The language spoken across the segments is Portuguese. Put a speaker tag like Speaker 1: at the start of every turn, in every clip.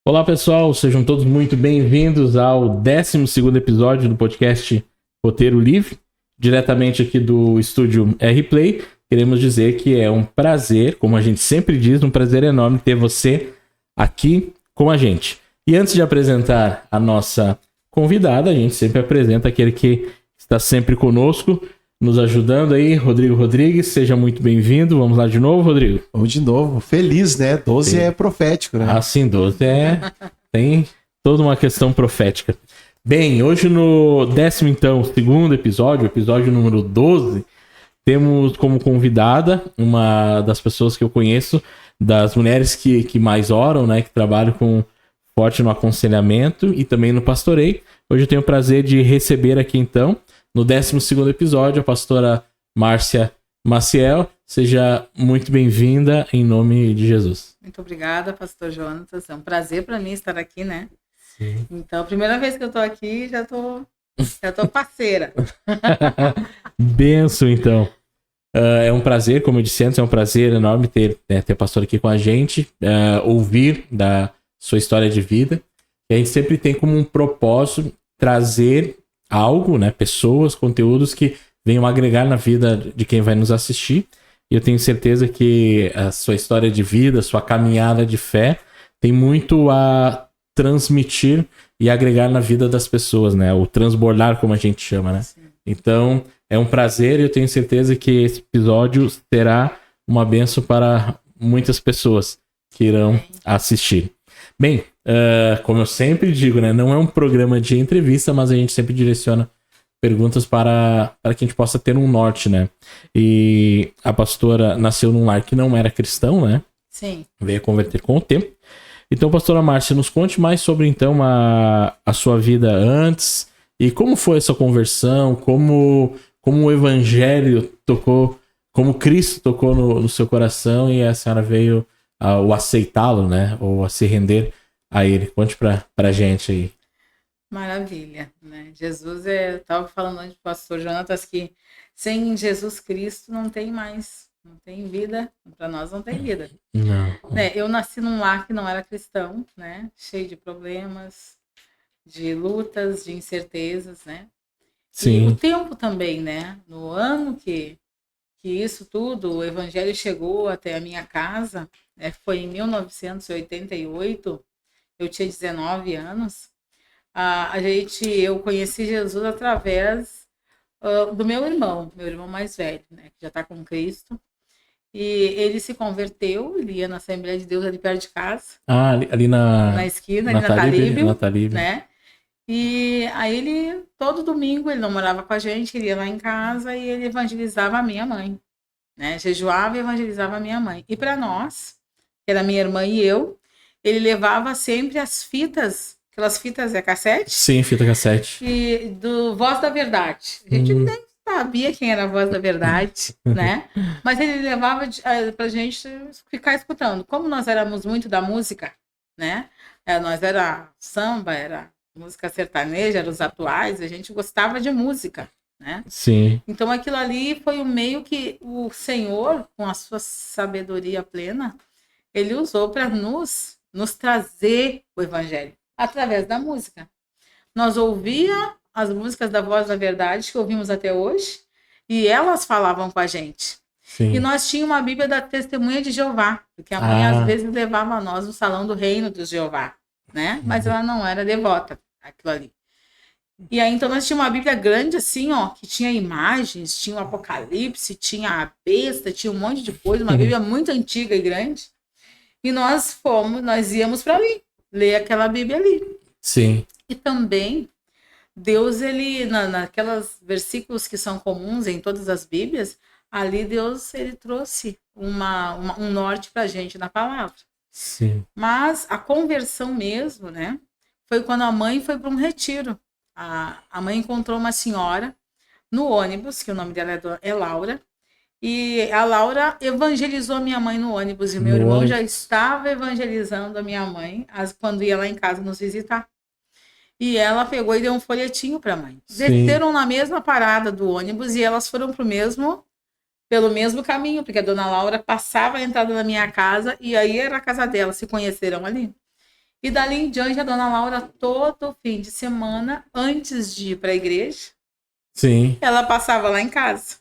Speaker 1: Olá pessoal, sejam todos muito bem-vindos ao 12º episódio do podcast Roteiro Livre, diretamente aqui do estúdio R-Play. Queremos dizer que é um prazer, como a gente sempre diz, um prazer enorme ter você aqui com a gente. E antes de apresentar a nossa convidada, a gente sempre apresenta aquele que está sempre conosco, nos ajudando aí, Rodrigo Rodrigues, seja muito bem-vindo. Vamos lá de novo, Rodrigo?
Speaker 2: Vamos de novo. Feliz, né? 12
Speaker 1: Sim.
Speaker 2: é profético, né?
Speaker 1: Ah, sim, 12 tem toda uma questão profética. Bem, hoje no 12º episódio, episódio número 12, temos como convidada uma das pessoas que eu conheço, das mulheres que mais oram, né? Que trabalham forte no aconselhamento e também no pastoreio. Hoje eu tenho o prazer de receber aqui, então, no 12º episódio, a pastora Márcia Maciel. Seja muito bem-vinda em nome de Jesus.
Speaker 3: Muito obrigada, pastor Jonatas. É um prazer para mim estar aqui, né?
Speaker 1: Sim.
Speaker 3: Então, a primeira vez que eu tô aqui, já tô parceira.
Speaker 1: Benção, então. É um prazer, como eu disse antes, é um prazer enorme ter a pastora aqui com a gente, ouvir da sua história de vida. E a gente sempre tem como um propósito trazer algo, né, pessoas, conteúdos que venham agregar na vida de quem vai nos assistir. E eu tenho certeza que a sua história de vida, a sua caminhada de fé tem muito a transmitir e agregar na vida das pessoas, né? O transbordar, como a gente chama, né? Sim. Então, é um prazer e eu tenho certeza que esse episódio será uma bênção para muitas pessoas que irão assistir. Bem, como eu sempre digo, né? Não é um programa de entrevista, mas a gente sempre direciona perguntas para que a gente possa ter um norte, né? E a pastora nasceu num lar que não era cristão, né?
Speaker 3: Sim.
Speaker 1: Veio a converter com o tempo. Então, pastora Márcia, nos conte mais sobre, então, a sua vida antes e como foi essa conversão, como o evangelho tocou, como Cristo tocou no seu coração e a senhora veio ao aceitá-lo, né? Ou a se render a ele. Conte pra gente aí.
Speaker 3: Maravilha, né? Jesus eu estava falando antes do pastor Jonatas que sem Jesus Cristo não tem vida, para nós não tem vida.
Speaker 1: Não.
Speaker 3: Né? Eu nasci num lar que não era cristão, né? Cheio de problemas, de lutas, de incertezas, né?
Speaker 1: Sim.
Speaker 3: E o tempo também, né? No ano que isso tudo, o evangelho chegou até a minha casa, foi em 1988, eu tinha 19 anos. Eu conheci Jesus através do meu irmão mais velho, né, que já está com Cristo. E ele se converteu, ele ia na Assembleia de Deus ali perto de casa.
Speaker 1: Ali na
Speaker 3: esquina, ali
Speaker 1: na Talíbio.
Speaker 3: Né? E aí ele, todo domingo, ele não morava com a gente, ele ia lá em casa e ele evangelizava a minha mãe. Né? Jejuava e evangelizava a minha mãe. E para nós, que era minha irmã e eu, ele levava sempre as fitas. Aquelas fitas cassete?
Speaker 1: Sim, fita cassete.
Speaker 3: E do Voz da Verdade. A gente nem sabia quem era a Voz da Verdade, né? Mas ele levava pra gente ficar escutando. Como nós éramos muito da música, né? Nós era samba, era música sertaneja, eram os atuais, a gente gostava de música, né?
Speaker 1: Sim.
Speaker 3: Então aquilo ali foi o meio que o Senhor, com a sua sabedoria plena, ele usou para nos trazer o evangelho. Através da música. Nós ouvíamos as músicas da Voz da Verdade, que ouvimos até hoje, e elas falavam com a gente.
Speaker 1: Sim.
Speaker 3: E nós tínhamos uma Bíblia da Testemunha de Jeová, porque a mãe às vezes levava nós no salão do reino do Jeová, né? Mas ela não era devota, aquilo ali. E aí, então, nós tínhamos uma Bíblia grande assim, ó, que tinha imagens, tinha o Apocalipse, tinha a besta, tinha um monte de coisa, uma Bíblia muito antiga e grande. E nós íamos para ali, ler aquela Bíblia ali.
Speaker 1: Sim.
Speaker 3: E também, Deus, ele, naquelas versículos que são comuns em todas as Bíblias, ali Deus, ele trouxe um norte pra gente na palavra.
Speaker 1: Sim.
Speaker 3: Mas a conversão mesmo, né, foi quando a mãe foi para um retiro. A mãe encontrou uma senhora no ônibus, que o nome dela é Laura, e a Laura evangelizou a minha mãe no ônibus, e meu irmão já estava evangelizando a minha mãe quando ia lá em casa nos visitar. E ela pegou e deu um folhetinho para a mãe. Desceram na mesma parada do ônibus e elas foram pelo mesmo caminho, porque a dona Laura passava a entrada da minha casa e aí era a casa dela, se conheceram ali. E dali em diante, a dona Laura, todo fim de semana, antes de ir para a igreja,
Speaker 1: Sim.
Speaker 3: ela passava lá em casa.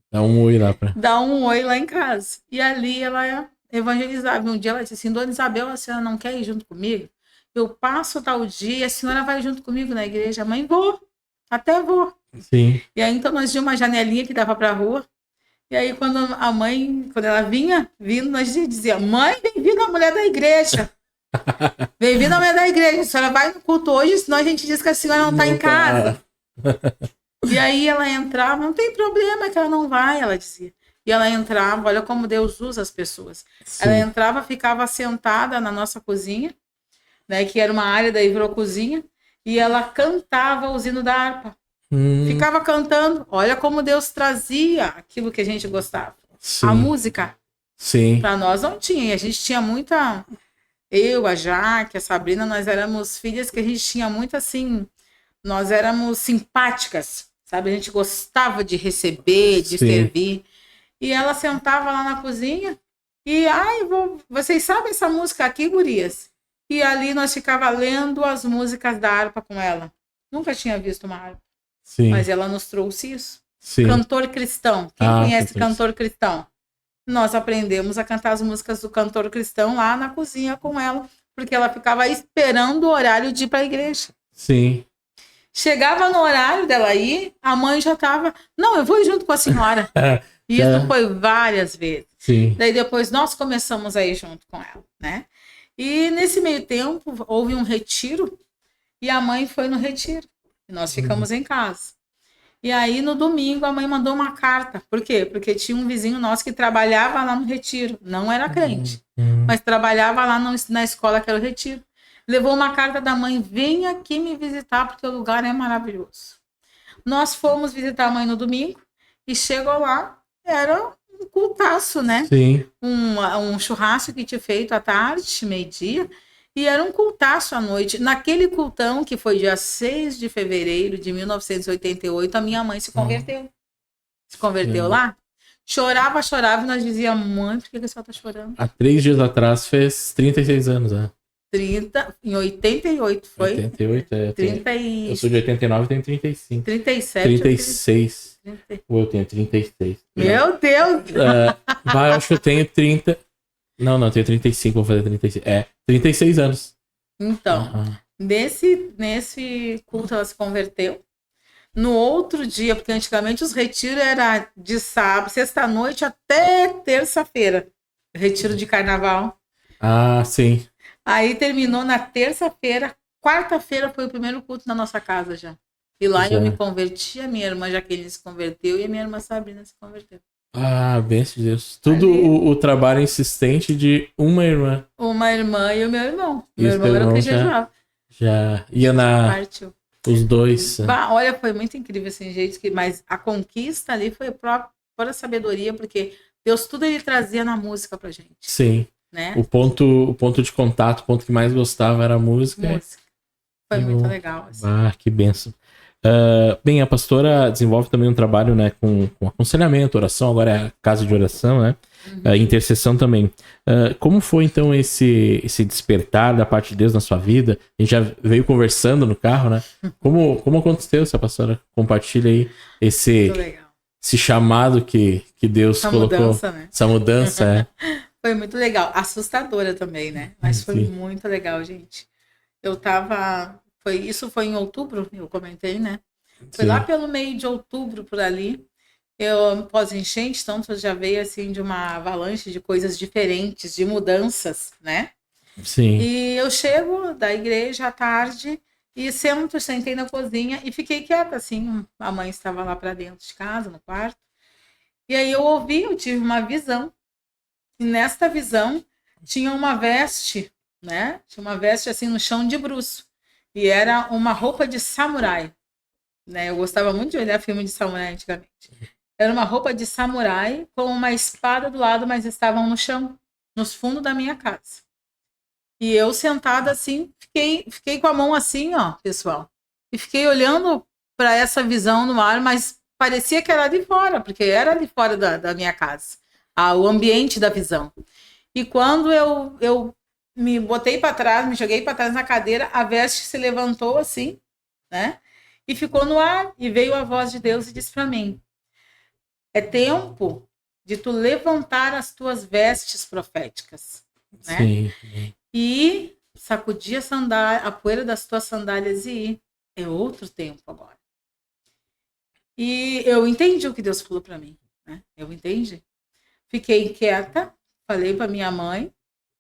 Speaker 1: Dá um oi lá pra.
Speaker 3: Dá um oi lá em casa. E ali ela evangelizava. Um dia ela disse assim, Dona Isabel, a senhora não quer ir junto comigo? Eu passo tal dia, a senhora vai junto comigo na igreja? Mãe, vou. Até vou.
Speaker 1: Sim.
Speaker 3: E aí, então, nós tínhamos uma janelinha que dava para a rua. E aí, quando a mãe, quando ela vindo, nós dizia, mãe, bem-vinda a mulher da igreja. Bem-vinda a mulher da igreja. A senhora vai no culto hoje, senão a gente diz que a senhora não está em casa. E aí ela entrava, não tem problema que ela não vai, ela dizia. E ela entrava, olha como Deus usa as pessoas.
Speaker 1: Sim.
Speaker 3: Ela entrava, ficava sentada na nossa cozinha, né, que era uma área da hidrocozinha, e ela cantava o hino da harpa. Ficava cantando. Olha como Deus trazia aquilo que a gente gostava.
Speaker 1: Sim.
Speaker 3: A música.
Speaker 1: Sim.
Speaker 3: Para nós não tinha. A gente tinha muita... Eu, a Jaque, a Sabrina, nós éramos filhas que a gente tinha muito assim... Nós éramos simpáticas, sabe? A gente gostava de receber, de
Speaker 1: Sim.
Speaker 3: servir. E ela sentava lá na cozinha e... vocês sabem essa música aqui, gurias? E ali nós ficava lendo as músicas da harpa com ela. Nunca tinha visto uma harpa.
Speaker 1: Sim.
Speaker 3: Mas ela nos trouxe isso.
Speaker 1: Sim.
Speaker 3: Cantor cristão. Quem conhece
Speaker 1: cantor.
Speaker 3: cantor cristão? Nós aprendemos a cantar as músicas do cantor cristão lá na cozinha com ela, porque ela ficava esperando o horário de ir para a igreja.
Speaker 1: Sim.
Speaker 3: Chegava no horário dela ir, a mãe já estava, não, eu vou ir junto com a senhora. E isso foi várias vezes.
Speaker 1: Sim.
Speaker 3: Daí depois nós começamos a ir junto com ela, né? E nesse meio tempo houve um retiro e a mãe foi no retiro. E nós ficamos em casa. E aí, no domingo, a mãe mandou uma carta. Por quê? Porque tinha um vizinho nosso que trabalhava lá no retiro. Não era crente, mas trabalhava lá na escola que era o retiro. Levou uma carta da mãe, vem aqui me visitar, porque o lugar é maravilhoso. Nós fomos visitar a mãe no domingo e chegou lá, era um cultaço, né?
Speaker 1: Sim.
Speaker 3: Um churrasco que tinha feito à tarde, meio-dia. E era um cultaço à noite. Naquele cultão, que foi dia 6 de fevereiro de 1988, a minha mãe se converteu. Se converteu lá. Chorava, e nós dizíamos, mãe, por que a senhora está chorando?
Speaker 1: Há 3 dias atrás fez 36 anos, né?
Speaker 3: 30, em 88 foi?
Speaker 1: 88, é.
Speaker 3: 30 e...
Speaker 1: Eu sou de 89 e tenho 35.
Speaker 3: 37.
Speaker 1: 36.
Speaker 3: 30.
Speaker 1: Ou eu tenho 36.
Speaker 3: Meu Deus!
Speaker 1: Eu acho que eu tenho 30. Não, eu tenho 35, vou fazer 36. 36 anos.
Speaker 3: Então, nesse culto ela se converteu. No outro dia, porque antigamente os retiros eram de sábado, sexta-noite até terça-feira. Retiro de carnaval.
Speaker 1: Ah, sim.
Speaker 3: Aí terminou na terça-feira. Quarta-feira foi o primeiro culto na nossa casa já. E lá eu me converti, a minha irmã Jaqueline se converteu e a minha irmã Sabrina se converteu.
Speaker 1: Ah, benção de Deus. Tudo o trabalho insistente de uma irmã.
Speaker 3: Uma irmã e o meu irmão.
Speaker 1: E
Speaker 3: Meu
Speaker 1: o
Speaker 3: irmão
Speaker 1: teu
Speaker 3: era o que
Speaker 1: irmão
Speaker 3: jejuava.
Speaker 1: Já ia na...
Speaker 3: Partiu.
Speaker 1: Os dois.
Speaker 3: Olha, foi muito incrível assim, gente. Mas a conquista ali foi a sabedoria, porque Deus tudo ele trazia na música pra gente.
Speaker 1: Sim.
Speaker 3: Né?
Speaker 1: O ponto de contato, o ponto que mais gostava era a música.
Speaker 3: Foi muito legal. Assim.
Speaker 1: Ah, que benção. Bem, a pastora desenvolve também um trabalho, né, com aconselhamento, oração, agora é a casa de oração, né? Intercessão também. Como foi, então, esse despertar da parte de Deus na sua vida? A gente já veio conversando no carro, né? Como aconteceu, essa pastora? Compartilha aí esse chamado que Deus colocou.
Speaker 3: Mudança, né?
Speaker 1: Essa mudança,
Speaker 3: Foi muito legal. Assustadora também, né? Mas foi muito legal, gente. Eu tava... Isso foi em outubro, eu comentei, né? Foi lá pelo meio de outubro, por ali. Eu pós-enchente, tanto já veio assim de uma avalanche de coisas diferentes, de mudanças, né?
Speaker 1: Sim.
Speaker 3: E eu chego da igreja à tarde e sentei na cozinha e fiquei quieta, assim. A mãe estava lá para dentro de casa, no quarto. E aí eu tive uma visão. E nesta visão tinha uma veste, né? Tinha uma veste assim no chão de bruço. E era uma roupa de samurai, né? Eu gostava muito de olhar filme de samurai antigamente. Era uma roupa de samurai com uma espada do lado, mas estavam no chão, nos fundos da minha casa. E eu sentada assim, fiquei com a mão assim, ó, pessoal. E fiquei olhando para essa visão no ar, mas parecia que era de fora, porque era de fora da minha casa. O ambiente da visão. E quando eu me botei para trás, me joguei para trás na cadeira, a veste se levantou assim, né? E ficou no ar, e veio a voz de Deus e disse para mim: é tempo de tu levantar as tuas vestes proféticas, né?
Speaker 1: Sim.
Speaker 3: E sacudir a poeira das tuas sandálias e ir. É outro tempo agora. E eu entendi o que Deus falou para mim, né? Eu entendi. Fiquei quieta, falei para minha mãe,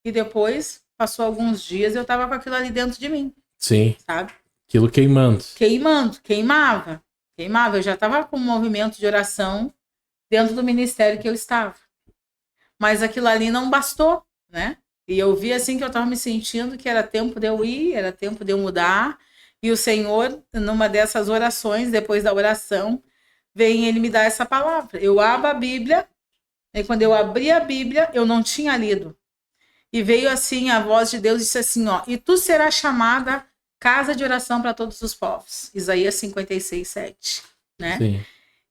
Speaker 3: e depois passou alguns dias, eu estava com aquilo ali dentro de mim,
Speaker 1: Sim.
Speaker 3: sabe?
Speaker 1: Aquilo queimando.
Speaker 3: Queimava. Eu já estava com um movimento de oração dentro do ministério que eu estava. Mas aquilo ali não bastou, né? E eu vi assim que eu estava me sentindo que era tempo de eu ir, era tempo de eu mudar. E o Senhor, numa dessas orações, depois da oração, vem ele me dar essa palavra. Eu abro a Bíblia, e quando eu abri a Bíblia, eu não tinha lido. E veio assim a voz de Deus e disse assim, ó, e tu serás chamada casa de oração para todos os povos. Isaías 56:7, né?
Speaker 1: Sim.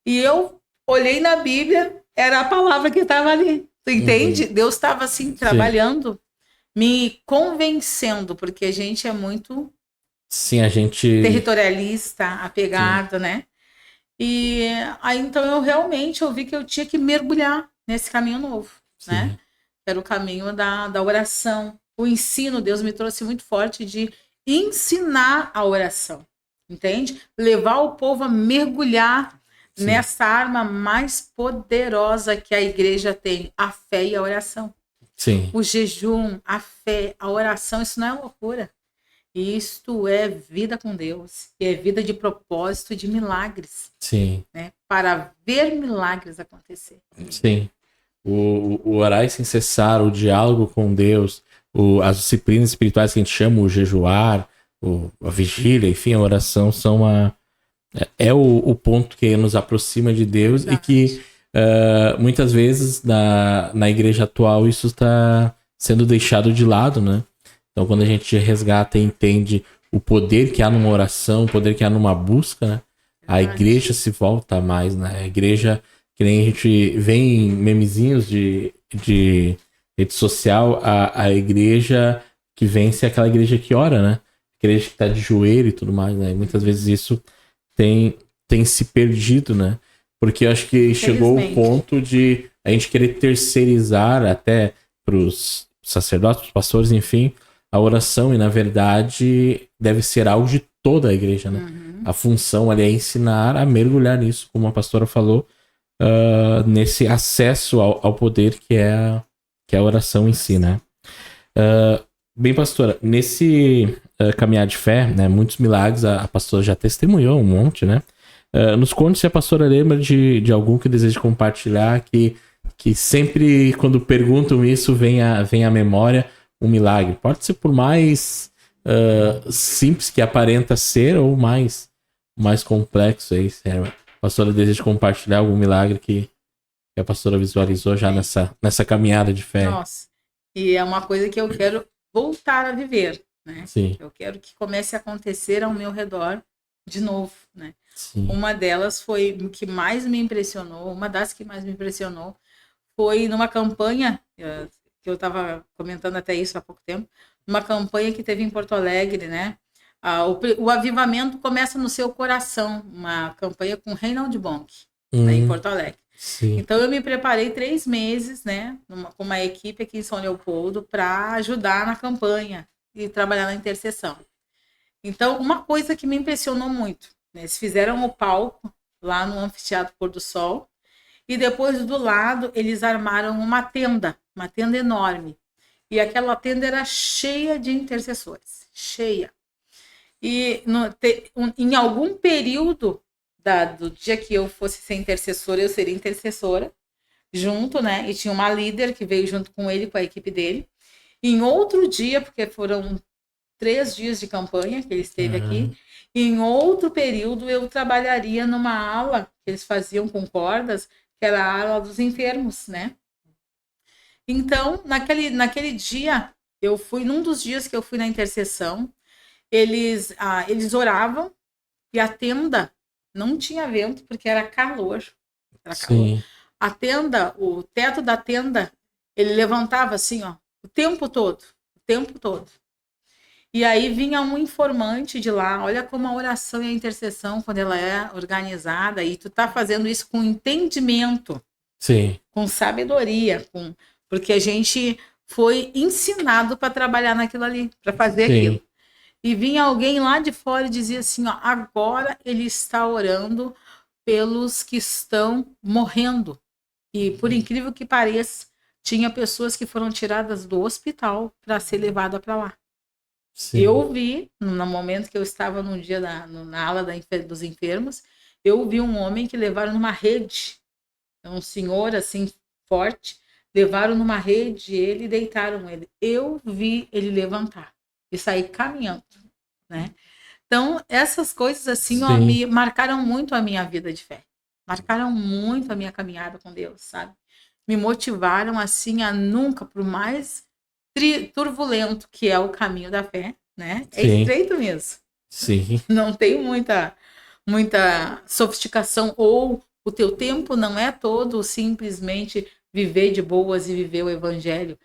Speaker 3: E eu olhei na Bíblia, era a palavra que estava ali. Tu entende? Deus estava assim, trabalhando, me convencendo, porque a gente é muito
Speaker 1: Sim, a gente...
Speaker 3: territorialista, apegado, né? E aí então eu realmente ouvi que eu tinha que mergulhar nesse caminho novo, né? Era o caminho da oração. O ensino, Deus me trouxe muito forte de ensinar a oração, entende? Levar o povo a mergulhar nessa arma mais poderosa que a igreja tem, a fé e a oração.
Speaker 1: Sim.
Speaker 3: O jejum, a fé, a oração, isso não é loucura. Isto é vida com Deus. E é vida de propósito, de milagres.
Speaker 1: Sim.
Speaker 3: Né? Para ver milagres acontecer.
Speaker 1: Sim. O orar sem cessar, o diálogo com Deus, as disciplinas espirituais que a gente chama, o jejuar, a vigília, enfim, a oração são o ponto que nos aproxima de Deus. Verdade. E que muitas vezes na igreja atual isso está sendo deixado de lado, né? Então quando a gente resgata e entende o poder que há numa oração, o poder que há numa busca, né? A igreja se volta mais, né? A igreja, que nem a gente vê em memezinhos de rede social, a igreja que vence é aquela igreja que ora, né? A igreja que tá de joelho e tudo mais, né? E muitas vezes isso tem se perdido, né? Porque eu acho que chegou o ponto de a gente querer terceirizar até pros sacerdotes, pros pastores, enfim, a oração, e na verdade deve ser algo de toda a igreja, né? A função ali é ensinar a mergulhar nisso, como a pastora falou, nesse acesso ao poder que é a oração em si, né? Bem, pastora, nesse caminhar de fé, né, muitos milagres, a pastora já testemunhou um monte, né? Nos conte se a pastora lembra de algum que deseja compartilhar, que sempre, quando perguntam isso, vem à memória um milagre. Pode ser por mais simples que aparenta ser, ou mais complexo aí. A pastora deseja compartilhar algum milagre que a pastora visualizou já nessa caminhada de fé.
Speaker 3: Nossa, e é uma coisa que eu quero voltar a viver, né?
Speaker 1: Sim.
Speaker 3: Eu quero que comece a acontecer ao meu redor de novo, né?
Speaker 1: Sim.
Speaker 3: Uma delas foi o que mais me impressionou, uma das que mais me impressionou foi numa campanha, que eu estava comentando até isso há pouco tempo, uma campanha que teve em Porto Alegre, né? O avivamento começa no seu coração, uma campanha com Reinald Bonk, né, em Porto Alegre.
Speaker 1: Sim.
Speaker 3: Então eu me preparei 3 meses, né, com uma equipe aqui em São Leopoldo para ajudar na campanha e trabalhar na intercessão. Então uma coisa que me impressionou muito, né, eles fizeram o palco lá no Anfiteatro Pôr do Sol e depois do lado eles armaram uma tenda enorme, e aquela tenda era cheia de intercessores, cheia. E em algum período do dia que eu fosse ser intercessora, eu seria intercessora junto, né? E tinha uma líder que veio junto com ele, com a equipe dele. E em outro dia, porque foram 3 dias de campanha que ele esteve aqui, e em outro período eu trabalharia numa ala que eles faziam com cordas, que era a ala dos enfermos, né? Então, naquele dia, eu fui, num dos dias que eu fui na intercessão, eles oravam e a tenda não tinha vento porque era calor.
Speaker 1: Sim.
Speaker 3: A tenda, o teto da tenda, ele levantava assim, ó, o tempo todo. tempo todo. E aí vinha um informante de lá, olha como a oração e a intercessão, quando ela é organizada, e tu tá fazendo isso com entendimento,
Speaker 1: Sim.
Speaker 3: com sabedoria, porque a gente foi ensinado para trabalhar naquilo ali, para fazer
Speaker 1: Sim.
Speaker 3: aquilo. E vinha alguém lá de fora e dizia assim, ó, agora ele está orando pelos que estão morrendo. E por incrível que pareça, tinha pessoas que foram tiradas do hospital para ser levada para lá.
Speaker 1: Sim.
Speaker 3: Eu vi, no momento que eu estava num dia na ala dos enfermos, eu vi um homem que levaram numa rede, um senhor assim forte, levaram numa rede ele e deitaram ele. Eu vi ele levantar e sair caminhando, né? Então, essas coisas assim, ó,
Speaker 1: Sim.
Speaker 3: me marcaram muito a minha vida de fé. Marcaram muito a minha caminhada com Deus, sabe? Me motivaram assim a nunca, por mais turbulento que é o caminho da fé, né? É
Speaker 1: Sim.
Speaker 3: estreito mesmo.
Speaker 1: Sim.
Speaker 3: Não tem muita sofisticação, ou o teu tempo não é todo simplesmente viver de boas e viver o evangelho.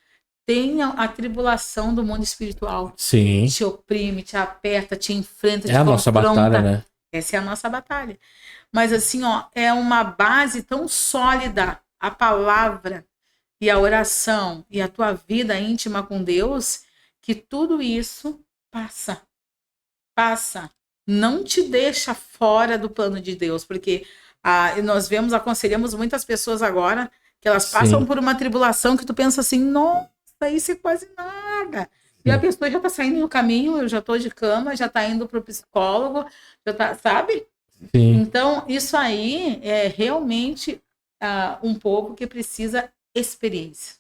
Speaker 3: Tem a tribulação do mundo espiritual.
Speaker 1: Sim.
Speaker 3: Te oprime, te aperta, te enfrenta, te
Speaker 1: É a nossa batalha, né?
Speaker 3: Essa é a nossa batalha. Mas assim, ó, é uma base tão sólida, a palavra e a oração e a tua vida íntima com Deus, que tudo isso passa. Não te deixa fora do plano de Deus, porque nós aconselhamos muitas pessoas agora que elas passam
Speaker 1: Sim.
Speaker 3: por uma tribulação que tu pensa assim, nossa, isso é quase nada. E a pessoa já está saindo no caminho, eu já estou de cama, já está indo para o psicólogo, já tá, sabe?
Speaker 1: Sim.
Speaker 3: Então, isso aí é realmente um povo que precisa experiência.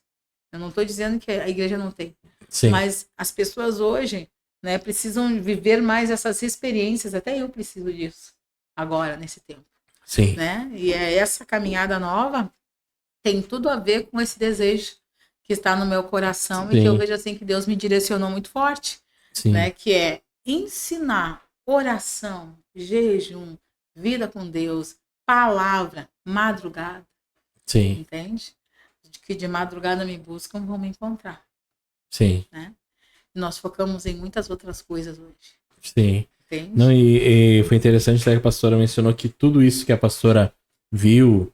Speaker 3: Eu não estou dizendo que a igreja não tem,
Speaker 1: Sim.
Speaker 3: mas as pessoas hoje, né, precisam viver mais essas experiências. Até eu preciso disso agora, nesse tempo.
Speaker 1: Sim.
Speaker 3: Né? E essa caminhada nova tem tudo a ver com esse desejo que está no meu coração. Sim. E que eu vejo assim que Deus me direcionou muito forte.
Speaker 1: Sim.
Speaker 3: Né? Que é ensinar oração, jejum, vida com Deus, palavra, madrugada.
Speaker 1: Sim.
Speaker 3: Entende? Que de madrugada me buscam, vão me encontrar.
Speaker 1: Sim.
Speaker 3: Né? Nós focamos em muitas outras coisas hoje.
Speaker 1: Sim.
Speaker 3: Entende?
Speaker 1: Não, e foi interessante que a pastora mencionou que tudo isso que a pastora viu,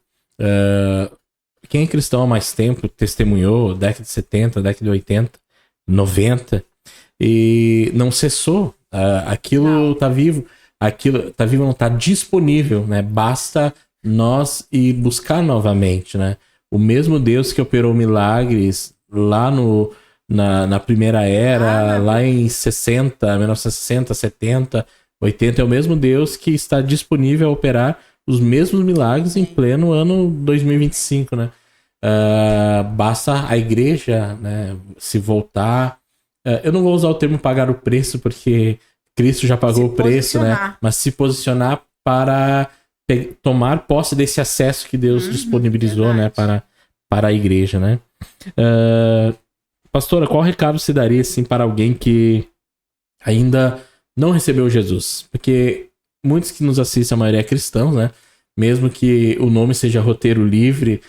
Speaker 1: quem é cristão há mais tempo testemunhou, década de 70, década de 80, 90, e não cessou. Aquilo está vivo. Aquilo tá vivo, não está disponível, né? Basta nós ir buscar novamente, né? O mesmo Deus que operou milagres lá na primeira era, lá em 1960, 70, 80, é o mesmo Deus que está disponível a operar os mesmos milagres em pleno ano 2025, né? Basta a igreja, né, se voltar. Eu não vou usar o termo pagar o preço, porque Cristo já pagou o preço, né? Mas se posicionar para tomar posse desse acesso que Deus disponibilizou, né, para a igreja, né? Pastora, qual recado você daria assim, para alguém que ainda não recebeu Jesus? Porque muitos que nos assistem, a maioria é cristãos, né? Mesmo que o nome seja Roteiro Livre,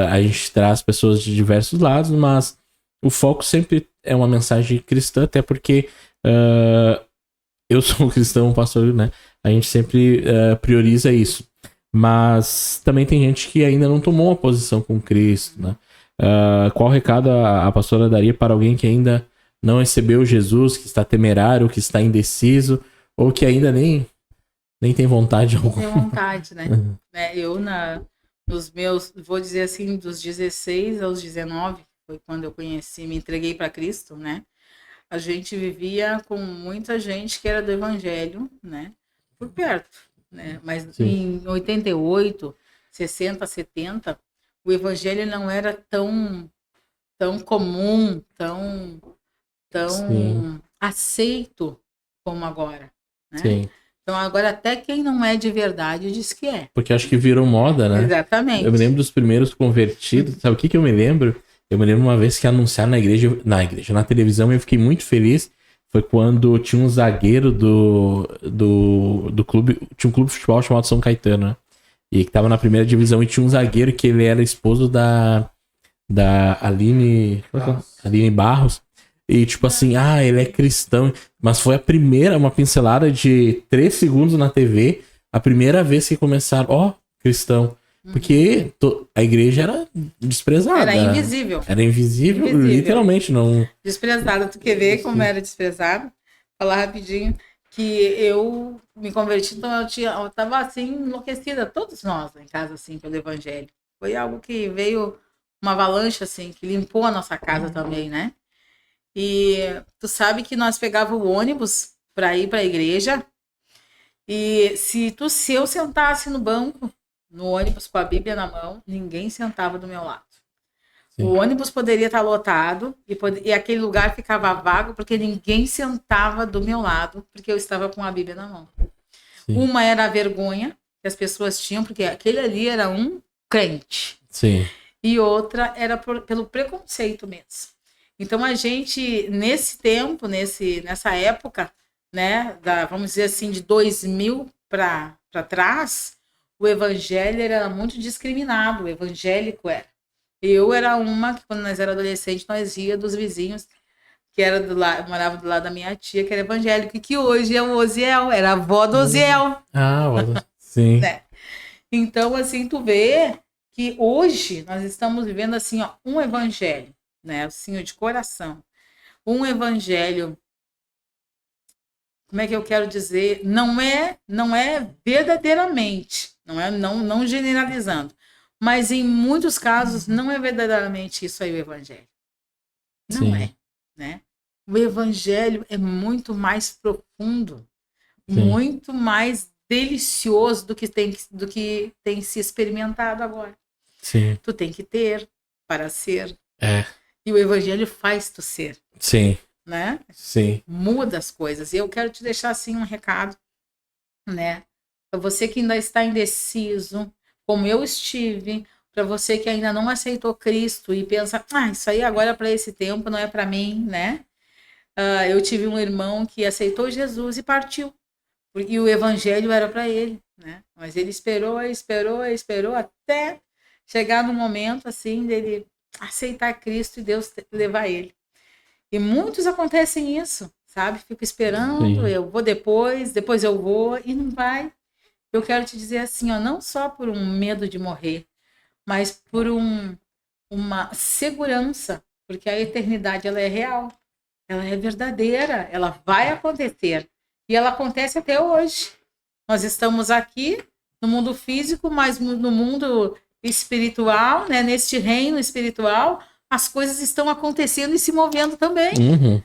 Speaker 1: a gente traz pessoas de diversos lados, mas o foco sempre é uma mensagem cristã, até porque eu sou um cristão, um pastor, né? A gente sempre prioriza isso. Mas também tem gente que ainda não tomou uma posição com Cristo, né? Qual recado a pastora daria para alguém que ainda não recebeu Jesus, que está temerário, que está indeciso, ou que ainda nem tem vontade alguma?
Speaker 3: Tem vontade, né? Eu, nos meus, vou dizer assim, dos 16 aos 19, foi quando eu conheci, me entreguei para Cristo, né? A gente vivia com muita gente que era do evangelho, né? Por perto, né? Mas sim, em 88, 60, 70, o evangelho não era tão comum, tão aceito como agora, né? Sim. Então agora até quem não é de verdade diz que é.
Speaker 1: Porque acho que virou moda, né?
Speaker 3: Exatamente.
Speaker 1: Eu me lembro dos primeiros convertidos. Sabe o que eu me lembro? Eu me lembro uma vez que anunciaram na televisão, e eu fiquei muito feliz. Foi quando tinha um zagueiro do clube, tinha um clube de futebol chamado São Caetano, né? E que tava na primeira divisão, e tinha um zagueiro que ele era esposo da Aline Barros. E tipo assim, ele é cristão. Mas foi a primeira, uma pincelada de 3 segundos na TV, a primeira vez que começaram, cristão. Porque a igreja era desprezada.
Speaker 3: Era invisível.
Speaker 1: Era invisível, literalmente, não...
Speaker 3: Desprezada. Tu quer ver como era desprezada? Falar rapidinho que eu me converti, então eu tava assim, enlouquecida. Todos nós em casa, assim, pelo evangelho. Foi algo que veio uma avalanche, assim, que limpou a nossa casa também, né? E tu sabe que nós pegávamos o ônibus para ir para a igreja e se eu sentasse no banco, no ônibus com a Bíblia na mão, ninguém sentava do meu lado. Sim. O ônibus poderia estar lotado e aquele lugar ficava vago porque ninguém sentava do meu lado porque eu estava com a Bíblia na mão. Sim. Uma era a vergonha que as pessoas tinham porque aquele ali era um crente.
Speaker 1: Sim.
Speaker 3: E outra era pelo preconceito mesmo. Então a gente, nesse tempo, nessa época, né, vamos dizer assim, de 2000 para trás, o evangelho era muito discriminado, o evangélico era. Eu era uma que, quando nós era adolescente, nós ia dos vizinhos, que era morava do lado da minha tia, que era evangélico, e que hoje é o Osiel, era a avó do Osiel.
Speaker 1: Sim.
Speaker 3: Né? Então, assim, tu vê que hoje nós estamos vivendo, assim, um evangelho, né, assim, de coração. Um evangelho, como é que eu quero dizer? Não é verdadeiramente, não generalizando, mas em muitos casos não é verdadeiramente isso aí o evangelho. Não Sim. é, né? O evangelho é muito mais profundo, Sim. muito mais delicioso do que tem se experimentado agora.
Speaker 1: Sim.
Speaker 3: Tu tem que ter para ser.
Speaker 1: E
Speaker 3: o evangelho faz tu ser.
Speaker 1: Sim.
Speaker 3: Né?
Speaker 1: Sim.
Speaker 3: Muda as coisas. E eu quero te deixar assim um recado, né? Para você que ainda está indeciso, como eu estive, para você que ainda não aceitou Cristo e pensa, isso aí agora é para esse tempo, não é para mim, né? Eu tive um irmão que aceitou Jesus e partiu. E o evangelho era para ele, né? Mas ele esperou até chegar no momento assim dele aceitar Cristo e Deus levar ele. E muitos acontecem isso, sabe? Fico esperando, Sim. eu vou depois eu vou e não vai. Eu quero te dizer assim, não só por um medo de morrer, mas por uma segurança, porque a eternidade ela é real, ela é verdadeira, ela vai acontecer. E ela acontece até hoje. Nós estamos aqui no mundo físico, mas no mundo espiritual, né? Neste reino espiritual, as coisas estão acontecendo e se movendo também.
Speaker 1: Uhum.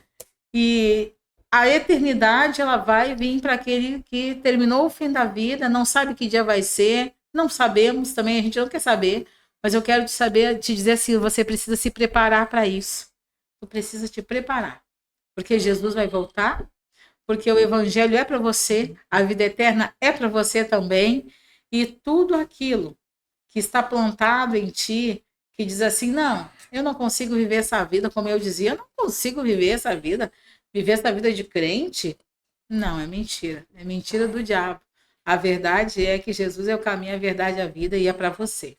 Speaker 3: E a eternidade ela vai vir para aquele que terminou o fim da vida, não sabe que dia vai ser, não sabemos também, a gente não quer saber, mas eu quero te dizer assim, você precisa se preparar para isso. Tu precisa te preparar, porque Jesus vai voltar, porque o evangelho é para você, a vida eterna é para você também, e tudo aquilo que está plantado em ti, que diz assim, não, eu não consigo viver essa vida, como eu dizia, eu não consigo viver essa vida de crente, não, é mentira do diabo. A verdade é que Jesus é o caminho, a verdade, a vida, e é para você.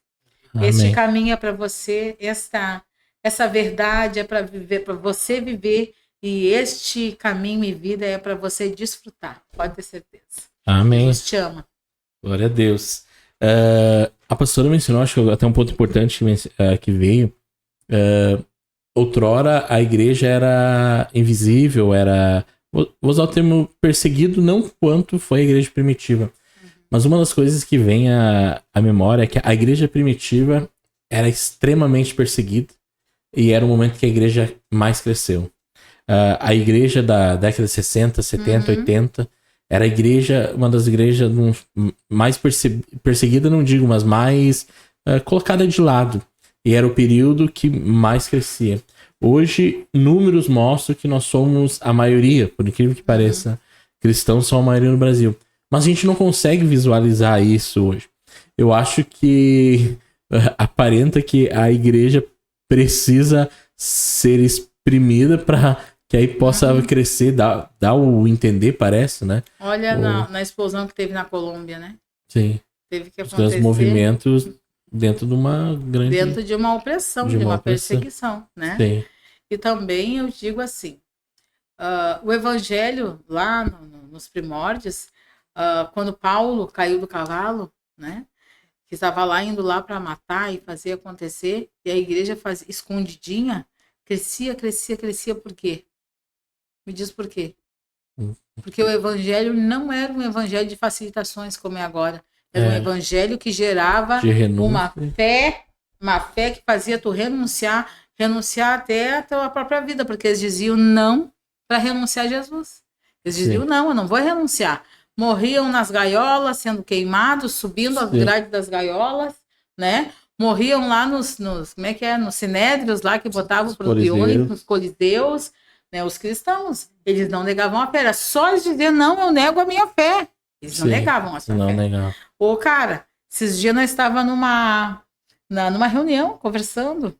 Speaker 3: Amém. Este caminho é para você, essa verdade é para você viver, e este caminho e vida é para você desfrutar, pode ter certeza.
Speaker 1: Amém.
Speaker 3: Jesus te ama.
Speaker 1: Glória a Deus. A pastora mencionou, acho que até um ponto importante que veio. Outrora a igreja era invisível, vou usar o termo perseguido, não quanto foi a igreja primitiva. Mas uma das coisas que vem à memória é que a igreja primitiva era extremamente perseguida e era o momento que a igreja mais cresceu. A igreja da década de 60, 70, 80 era uma das igrejas mais perseguida, não digo, mas mais colocada de lado. E era o período que mais crescia. Hoje, números mostram que nós somos a maioria, por incrível que pareça, cristãos são a maioria no Brasil. Mas a gente não consegue visualizar isso hoje. Eu acho que aparenta que a igreja precisa ser exprimida para que aí possa crescer, dar o entender, parece, né?
Speaker 3: Olha na explosão que teve na Colômbia, né?
Speaker 1: Sim.
Speaker 3: Teve que
Speaker 1: acontecer.
Speaker 3: Os grandes
Speaker 1: movimentos dentro de uma grande...
Speaker 3: Dentro de uma opressão, de uma perseguição, né?
Speaker 1: Sim.
Speaker 3: E também eu digo assim, o evangelho lá nos primórdios, quando Paulo caiu do cavalo, né? Que estava lá indo lá para matar e fazer acontecer, e a igreja fazia escondidinha, crescia, por quê? Me diz por quê? Porque o evangelho não era um evangelho de facilitações como é agora. Era um evangelho que gerava uma fé que fazia tu renunciar até a tua própria vida, porque eles diziam não para renunciar a Jesus. Eles diziam, não, eu não vou renunciar. Morriam nas gaiolas, sendo queimados, subindo as grades das gaiolas, né? Morriam lá nos sinédrios lá que botavam para os leões, nos coliseus, né? Os cristãos, eles não negavam a fé. Era só eles dizer, não, eu nego a minha fé. Eles não negavam a sua fé.
Speaker 1: Negavam.
Speaker 3: Ô, cara, esses dias nós estávamos numa reunião, conversando.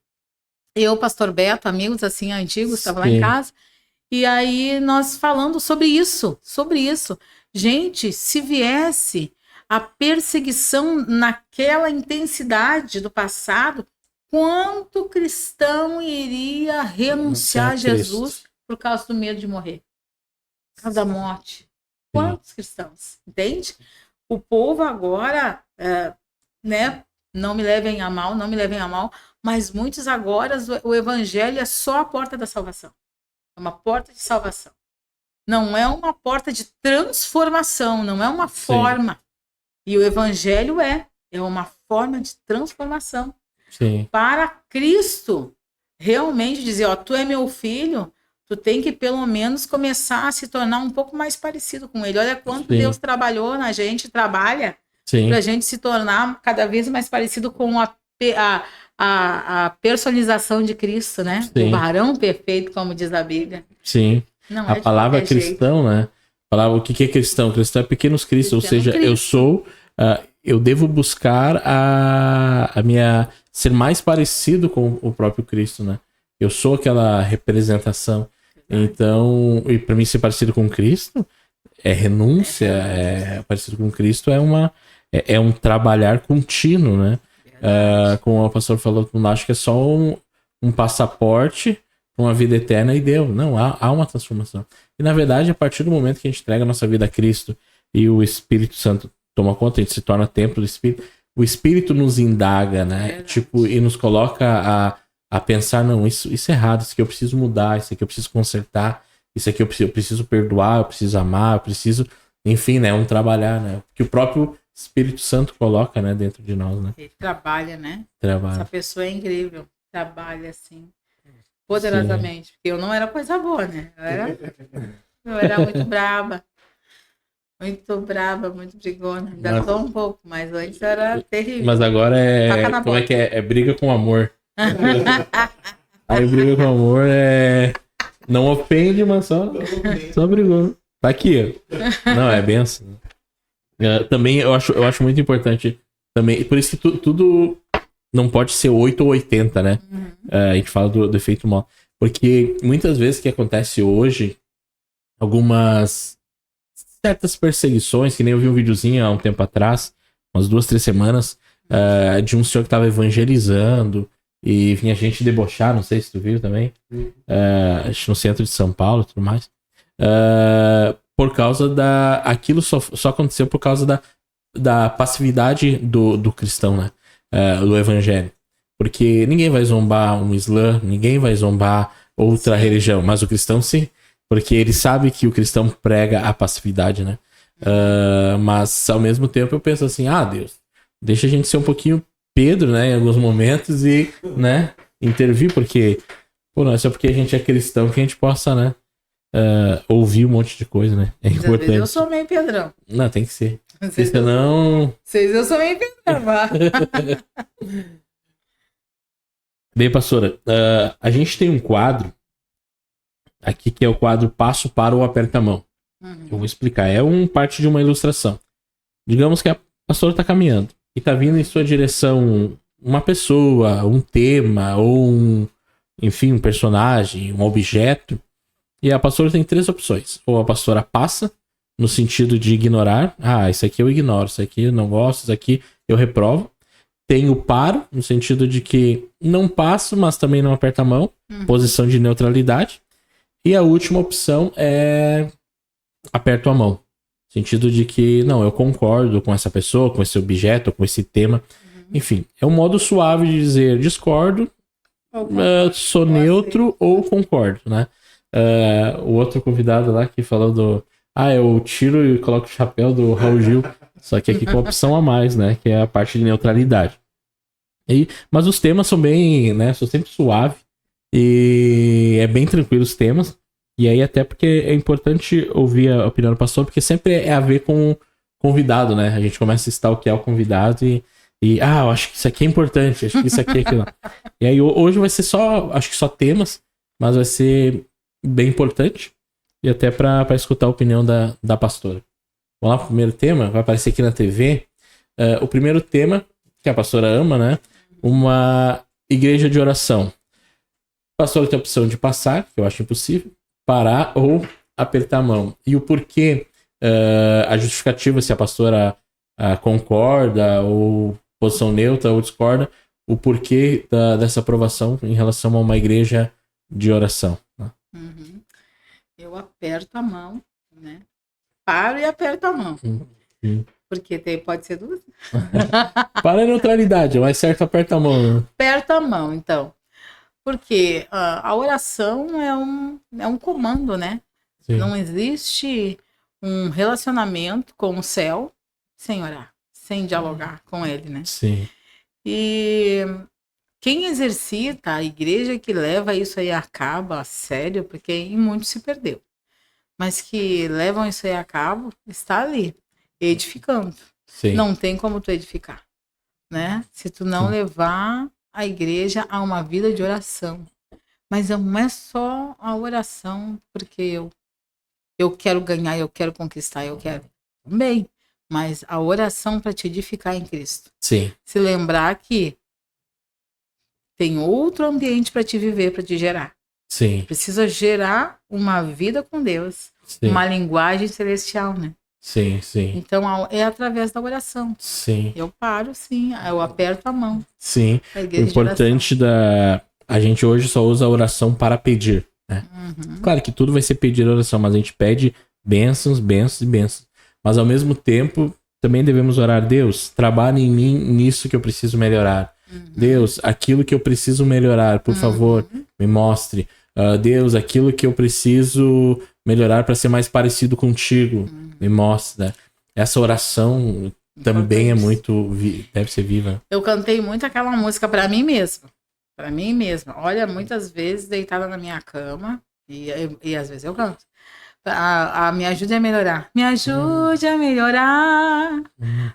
Speaker 3: Eu, pastor Beto, amigos assim, antigos, estava lá em casa. E aí nós falando sobre isso. Gente, se viesse a perseguição naquela intensidade do passado, quanto cristão iria renunciar a Jesus por causa do medo de morrer? Por causa da morte. Quantos cristãos? Entende? O povo agora, né? Não me levem a mal, mas muitos agora, o evangelho é só a porta da salvação. É uma porta de salvação. Não é uma porta de transformação, não é uma forma. E o evangelho é uma forma de transformação. Para Cristo realmente dizer, tu é meu filho, tu tem que pelo menos começar a se tornar um pouco mais parecido com ele. Olha quanto Deus trabalhou na gente, trabalha para a gente se tornar cada vez mais parecido com a personização de Cristo, né? O varão perfeito, como diz a Bíblia. Não
Speaker 1: a palavra cristão, né? A palavra, o que é cristão? Cristão é pequenos cristos, ou seja, eu devo buscar a minha ser mais parecido com o próprio Cristo, né? Eu sou aquela representação. Então, e para mim ser parecido com Cristo é renúncia, parecido com Cristo é um trabalhar contínuo, né? Como o pastor falou, não acho que é só um passaporte para uma vida eterna e deu. Não, há uma transformação. E na verdade, a partir do momento que a gente entrega a nossa vida a Cristo e o Espírito Santo toma conta, a gente se torna templo do Espírito, o Espírito nos indaga, né? E nos coloca a pensar, não, isso é errado, isso aqui eu preciso mudar, isso aqui eu preciso consertar, isso aqui eu preciso perdoar, eu preciso amar, eu preciso, enfim, né? Um trabalhar, né? Que o próprio Espírito Santo coloca, né, dentro de nós, né? Ele
Speaker 3: trabalha, né?
Speaker 1: Trabalha.
Speaker 3: Essa pessoa é incrível, trabalha assim, poderosamente, porque eu não era coisa boa, né? Eu era muito braba. Muito braba, muito brigona. Ainda tô um pouco, mas antes era terrível.
Speaker 1: Mas agora como é que é? É briga com amor. Aí briga com amor não ofende, mas só brigou. Tá aqui, ó. Não, é benção. Também eu acho muito importante. Também, por isso que tudo não pode ser 8 ou 80, né? A gente fala do efeito mal. Porque muitas vezes o que acontece hoje, algumas certas perseguições, que nem eu vi um videozinho há um tempo atrás, umas 2, 3 semanas, de um senhor que estava evangelizando e vinha gente debochar, não sei se tu viu também, acho no centro de São Paulo e tudo mais, por causa aquilo só aconteceu por causa da passividade do cristão, né? Do evangelho. Porque ninguém vai zombar um islã, ninguém vai zombar outra religião, mas o cristão sim. Porque ele sabe que o cristão prega a passividade, né? Mas, ao mesmo tempo, eu penso assim, Deus, deixa a gente ser um pouquinho Pedro, né? Em alguns momentos e, né? Intervir, porque, não é só porque a gente é cristão que a gente possa, né? Ouvir um monte de coisa, né? É importante. Às vezes
Speaker 3: eu sou meio Pedrão.
Speaker 1: Não, tem que ser. Senão...
Speaker 3: Eu sou meio Pedrão,
Speaker 1: Bem, pastora, a gente tem um quadro aqui que é o quadro Passo para o Aperta-Mão. Eu vou explicar. É parte de uma ilustração. Digamos que a pastora está caminhando e está vindo em sua direção uma pessoa, um tema, ou enfim, um personagem, um objeto. E a pastora tem 3 opções. Ou a pastora passa, no sentido de ignorar. Isso aqui eu ignoro, isso aqui eu não gosto, isso aqui eu reprovo. tem o paro, no sentido de que não passo, mas também não aperta a mão. Posição de neutralidade. E a última opção é aperto a mão. No sentido de que, não, eu concordo com essa pessoa, com esse objeto, com esse tema. Enfim, é um modo suave de dizer discordo, sou neutro ou concordo, né? O outro convidado lá que falou do... eu tiro e coloco o chapéu do Raul Gil. Só que aqui com a opção a mais, né? Que é a parte de neutralidade. Mas os temas são bem, né? Sou sempre suave. E é bem tranquilo os temas. E aí até porque é importante ouvir a opinião do pastor, porque sempre é a ver com o convidado, né? A gente começa a stalkear o convidado e eu acho que isso aqui é importante, acho que isso aqui é aquilo. E aí hoje vai ser acho que só temas, mas vai ser bem importante. E até pra escutar a opinião da pastora. Vamos lá pro primeiro tema, vai aparecer aqui na TV. O primeiro tema, que a pastora ama, né? Uma igreja de oração. A pastora tem a opção de passar, que eu acho impossível, parar ou apertar a mão. E o porquê, a justificativa, se a pastora concorda, ou posição neutra, ou discorda, o porquê dessa aprovação em relação a uma igreja de oração. Né?
Speaker 3: Eu aperto a mão, né? Paro e aperto a mão. Porque pode ser duas.
Speaker 1: Para a neutralidade, mas certo aperta a mão. Né?
Speaker 3: Aperta a mão, então. Porque a oração é um comando, né? Sim. Não existe um relacionamento com o céu sem orar, sem dialogar com ele, né?
Speaker 1: Sim.
Speaker 3: E quem exercita, a igreja que leva isso aí a cabo, a sério, porque em muitos se perdeu. Mas que levam isso aí a cabo, está ali, edificando.
Speaker 1: Sim.
Speaker 3: Não tem como tu edificar, né? Se tu não levar a igreja a uma vida de oração. Mas não é só a oração, porque eu quero ganhar, eu quero conquistar, eu quero também. Mas a oração para te edificar em Cristo.
Speaker 1: Sim.
Speaker 3: Se lembrar que tem outro ambiente para te viver, para te gerar.
Speaker 1: Sim.
Speaker 3: Precisa gerar uma vida com Deus. Sim. Uma linguagem celestial, né?
Speaker 1: Sim, sim.
Speaker 3: Então é através da oração.
Speaker 1: Sim.
Speaker 3: Eu paro, sim. Eu aperto a mão.
Speaker 1: Sim. O importante a gente hoje só usa a oração para pedir, né? Claro que tudo vai ser pedir oração, mas a gente pede bênçãos, bênçãos e bênçãos. Mas ao mesmo tempo, também devemos orar. Deus, trabalhe em mim nisso que eu preciso melhorar. Deus, aquilo que eu preciso melhorar, por favor, me mostre. Deus, aquilo que eu preciso melhorar para ser mais parecido contigo, me mostra. Essa oração também é muito... deve ser viva.
Speaker 3: Eu cantei muito aquela música para mim mesma. Para mim mesma. Olha, muitas vezes deitada na minha cama, e às vezes eu canto. Me ajude a melhorar. Me ajude a melhorar.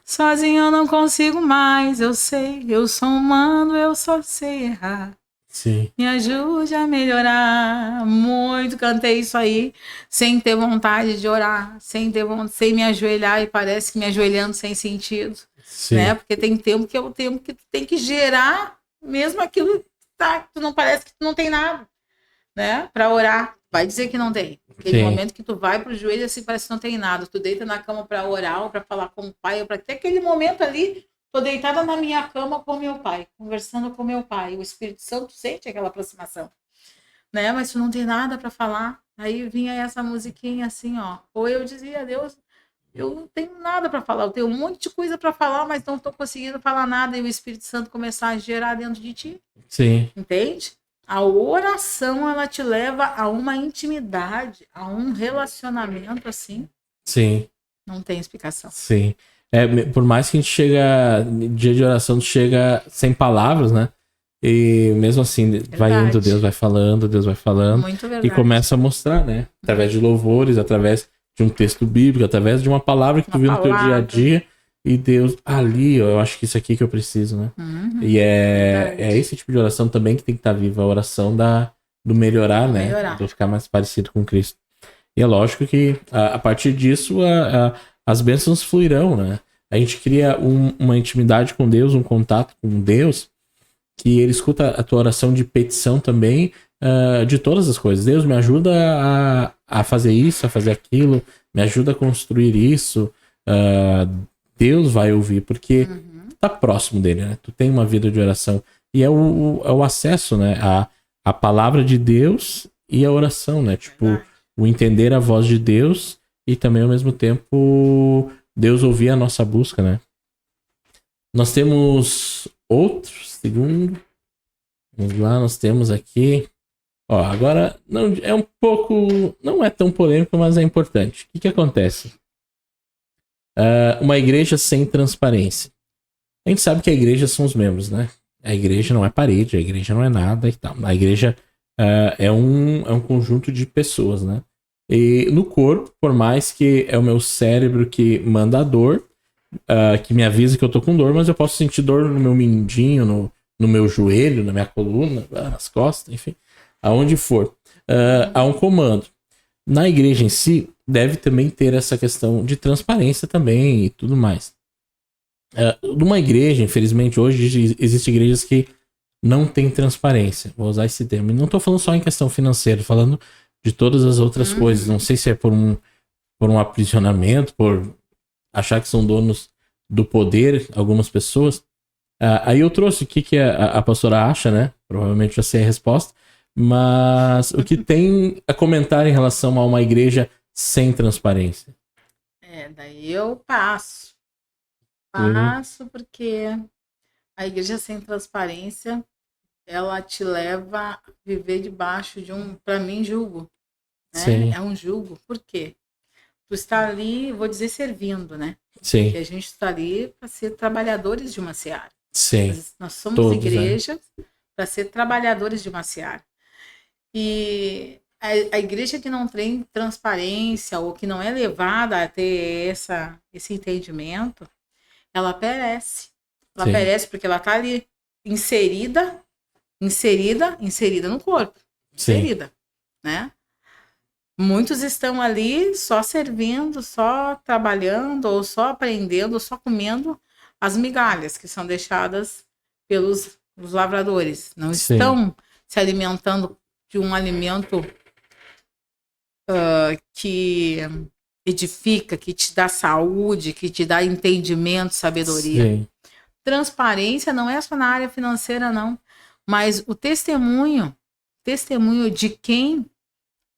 Speaker 3: Sozinho eu não consigo mais. Eu sei, eu sou humano, eu só sei errar.
Speaker 1: Sim.
Speaker 3: Me ajude a melhorar. Muito cantei isso aí, sem ter vontade de orar, sem me ajoelhar, e parece que me ajoelhando sem sentido.
Speaker 1: Sim.
Speaker 3: Né? Porque tem tempo que é o tempo que tu tem que gerar mesmo aquilo que tu não parece que tu não tem nada, né? Para orar. Vai dizer que não tem. Aquele momento que tu vai pro joelho, assim, parece que não tem nada. Tu deita na cama para orar, ou para falar com o pai, ou para ter aquele momento ali. Tô deitada na minha cama com meu pai, conversando com meu pai. O Espírito Santo sente aquela aproximação, né? Mas tu não tem nada para falar. Aí vinha essa musiquinha assim, ó. Ou eu dizia, Deus, eu não tenho nada para falar. Eu tenho um monte de coisa para falar, mas não tô conseguindo falar nada. E o Espírito Santo começar a gerar dentro de ti.
Speaker 1: Sim.
Speaker 3: Entende? A oração, ela te leva a uma intimidade, a um relacionamento assim.
Speaker 1: Sim.
Speaker 3: Não tem explicação.
Speaker 1: Sim. Por mais que a gente chega, dia de oração, chega sem palavras, né? E mesmo assim,
Speaker 3: Verdade.
Speaker 1: vai indo, Deus vai falando.
Speaker 3: Muito verdade.
Speaker 1: E começa a mostrar, né? Através de louvores, através de um texto bíblico, através de uma palavra que tu viu no teu dia a dia. E Deus, ali, ó, eu acho que isso aqui que eu preciso, né? E é esse tipo de oração também que tem que estar viva, a oração do melhorar, né? Do ficar mais parecido com Cristo. E é lógico que a partir disso as bênçãos fluirão, né? A gente cria uma intimidade com Deus, um contato com Deus, que ele escuta a tua oração de petição também, de todas as coisas. Deus, me ajuda a fazer isso, a fazer aquilo, me ajuda a construir isso. Deus vai ouvir, porque tá próximo dele, né? Tu tem uma vida de oração. E é o acesso, né? A palavra de Deus e a oração, né? Tipo, o entender a voz de Deus e também, ao mesmo tempo, Deus ouvir a nossa busca, né? Nós temos outro, segundo. Vamos lá, nós temos aqui. Ó, agora não é um pouco. Não é tão polêmico, mas é importante. O que acontece? Uma igreja sem transparência. A gente sabe que a igreja são os membros, né? A igreja não é parede, a igreja não é nada e tal. A igreja é um conjunto de pessoas, né? E no corpo, por mais que é o meu cérebro que manda a dor, que me avisa que eu tô com dor, mas eu posso sentir dor no meu mindinho, no meu joelho, na minha coluna, nas costas, enfim, aonde for. Há um comando. Na igreja em si, deve também ter essa questão de transparência também e tudo mais. Numa igreja, infelizmente, hoje existem igrejas que não têm transparência. Vou usar esse termo. E não estou falando só em questão financeira, falando de todas as outras coisas. Não sei se é por um aprisionamento, por achar que são donos do poder, algumas pessoas. Aí eu trouxe o que a pastora acha, né? Provavelmente já sei a resposta. Mas o que tem a comentar em relação a uma igreja sem transparência?
Speaker 3: Daí eu passo. Porque a igreja sem transparência, ela te leva a viver debaixo de para mim, jugo. Né?
Speaker 1: Sim.
Speaker 3: É um jugo. Por quê? Tu está ali, vou dizer, servindo, né?
Speaker 1: Sim.
Speaker 3: Porque a gente está ali para ser trabalhadores de uma seara.
Speaker 1: Sim.
Speaker 3: Nós somos
Speaker 1: Todos,
Speaker 3: igrejas para ser trabalhadores de uma seara. E a igreja que não tem transparência ou que não é levada a ter esse entendimento, ela perece. Ela perece porque ela está ali inserida no corpo. Inserida, né? Muitos estão ali só servindo, só trabalhando, ou só aprendendo, ou só comendo as migalhas que são deixadas pelos lavradores. Não estão se alimentando de um alimento que edifica, que te dá saúde, que te dá entendimento, sabedoria.
Speaker 1: Sim.
Speaker 3: Transparência não é só na área financeira, não. Mas o testemunho de quem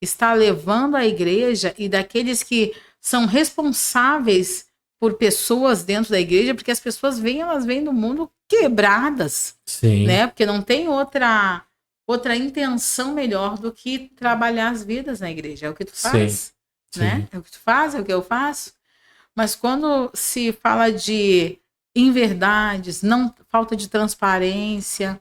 Speaker 3: está levando a igreja e daqueles que são responsáveis por pessoas dentro da igreja, porque as pessoas elas vêm do mundo quebradas, né? Porque não tem outra intenção melhor do que trabalhar as vidas na igreja. É o que tu faz, né? É o que tu faz, é o que eu faço. Mas quando se fala de inverdades, falta de transparência,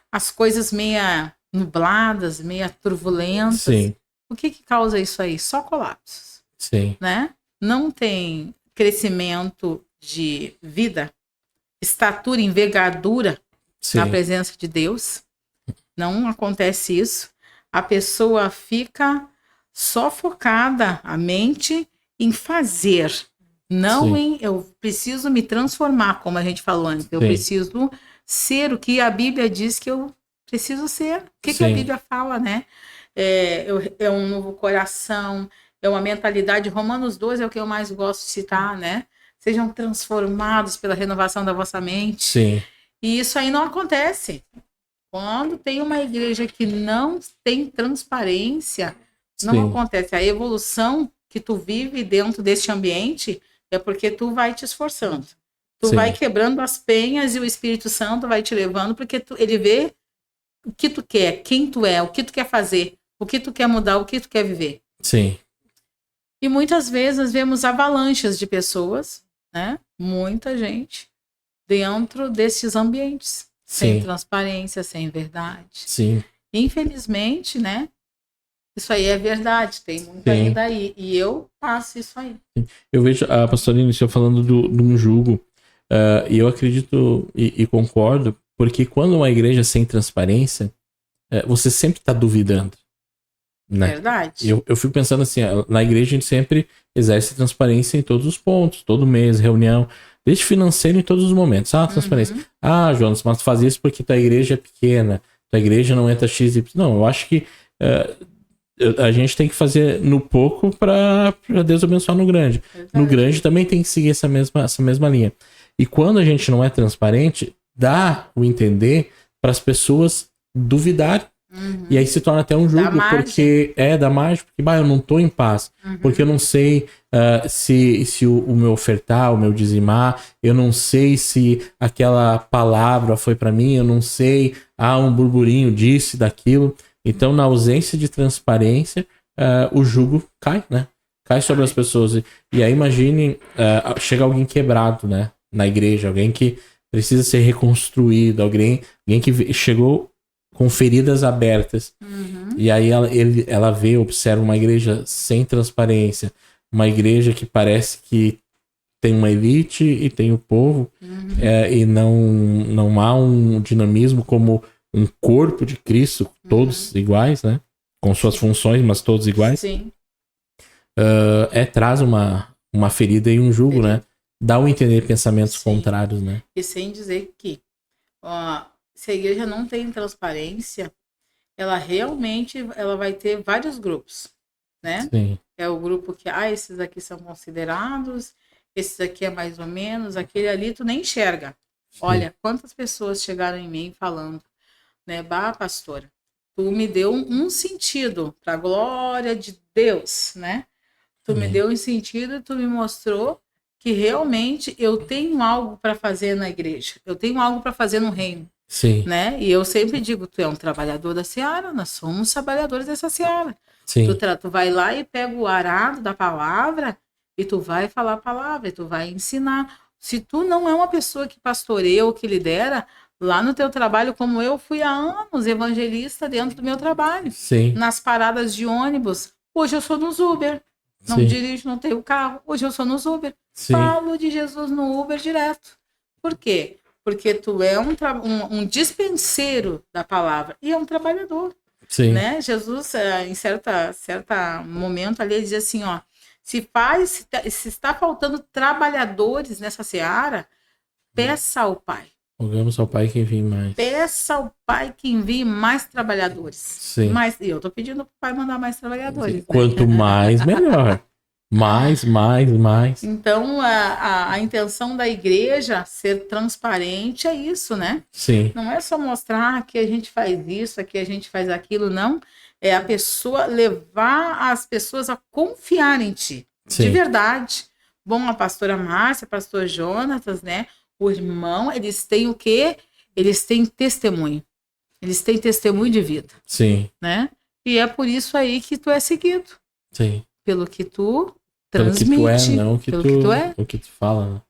Speaker 3: as coisas meia nubladas, meia turbulentas, o que causa isso aí? Só colapsos, né? Não tem crescimento de vida, estatura, envergadura na presença de Deus. Não acontece isso. A pessoa fica só focada, a mente, em fazer. Não em eu preciso me transformar, como a gente falou antes. Eu preciso ser o que a Bíblia diz que eu preciso ser. O que a Bíblia fala, né? É um novo coração, é uma mentalidade. Romanos 12 é o que eu mais gosto de citar, né? Sejam transformados pela renovação da vossa mente. E isso aí não acontece. Quando tem uma igreja que não tem transparência, não acontece. A evolução que tu vive dentro deste ambiente é porque tu vai te esforçando. Tu vai quebrando as penhas e o Espírito Santo vai te levando, porque ele vê o que tu quer, quem tu é, o que tu quer fazer, o que tu quer mudar, o que tu quer viver. E muitas vezes nós vemos avalanches de pessoas, né? Muita gente dentro desses ambientes. Sem transparência, sem verdade. Infelizmente, né? Isso aí é verdade, tem muita ainda aí. E eu passo isso aí.
Speaker 1: Eu vejo a pastora iniciou falando de um jugo, e eu acredito e concordo, porque quando uma igreja sem transparência, você sempre está duvidando. Né?
Speaker 3: Verdade.
Speaker 1: Eu fico pensando assim, na igreja a gente sempre exerce transparência em todos os pontos, todo mês, reunião, desde financeiro em todos os momentos. Transparência. Jonas, mas tu faz isso porque tua igreja é pequena, tua igreja não entra X e... Não, eu acho que a gente tem que fazer no pouco para Deus abençoar no grande. No grande também tem que seguir essa mesma linha. E quando a gente não é transparente, dá o entender para as pessoas duvidarem. E aí se torna até um julgo, porque dá margem, porque eu não tô em paz, porque eu não sei se o meu ofertar, o meu dizimar, eu não sei se aquela palavra foi para mim, eu não sei, um burburinho disso, daquilo. Então, na ausência de transparência, o jugo cai, né? Cai sobre as pessoas. E aí imagine, chega alguém quebrado, né? Na igreja, alguém que precisa ser reconstruído, alguém que chegou com feridas abertas. E aí ela observa uma igreja sem transparência, uma igreja que parece que tem uma elite e tem o povo, e não há um dinamismo como um corpo de Cristo, todos iguais, né? Com suas funções, mas todos iguais.
Speaker 3: Sim.
Speaker 1: Traz uma ferida e um jugo, né? Dá a entender pensamentos contrários, né?
Speaker 3: E sem dizer que se a igreja não tem transparência, ela realmente vai ter vários grupos, né?
Speaker 1: Sim.
Speaker 3: É o grupo que, esses aqui são considerados, esses aqui é mais ou menos, aquele ali tu nem enxerga. Sim. Olha, quantas pessoas chegaram em mim falando, né? Pastora, tu me deu um sentido para a glória de Deus, né? Tu me deu um sentido, tu me mostrou que realmente eu tenho algo para fazer na igreja, eu tenho algo para fazer no reino.
Speaker 1: Sim.
Speaker 3: Né? E eu sempre digo, tu é um trabalhador da seara, nós somos trabalhadores dessa seara.
Speaker 1: Sim.
Speaker 3: Tu vai lá e pega o arado da palavra e tu vai falar a palavra, e tu vai ensinar. Se tu não é uma pessoa que pastoreia ou que lidera, lá no teu trabalho, como eu fui há anos evangelista dentro do meu trabalho.
Speaker 1: Sim.
Speaker 3: Nas paradas de ônibus, hoje eu sou nos Uber. Não dirijo, não tenho carro, hoje eu sou nos Uber.
Speaker 1: Sim.
Speaker 3: Falo de Jesus no Uber direto. Por quê? Porque tu é um dispenseiro da palavra e é um trabalhador.
Speaker 1: Sim.
Speaker 3: Né? Jesus, em certa momento ali, ele diz assim, se está faltando trabalhadores nessa seara, peça ao Pai.
Speaker 1: Rogamos ao Pai que envie mais.
Speaker 3: Peça ao Pai que envie mais trabalhadores.
Speaker 1: Sim.
Speaker 3: E eu estou pedindo para o Pai mandar mais trabalhadores. Né?
Speaker 1: Quanto mais, melhor. Mais.
Speaker 3: Então, a intenção da igreja ser transparente é isso, né?
Speaker 1: Sim.
Speaker 3: Não é só mostrar que a gente faz isso, que a gente faz aquilo, não. É a pessoa levar as pessoas a confiar em ti. Sim. De verdade. Bom, a pastora Márcia, o pastor Jonatas, né? O irmão, eles têm o quê? Eles têm testemunho. Eles têm testemunho de vida.
Speaker 1: Sim.
Speaker 3: Né? E é por isso aí que tu é seguido.
Speaker 1: Sim.
Speaker 3: Pelo que tu
Speaker 1: transmite, pelo que tu é, não que tu é. O que tu fala, né?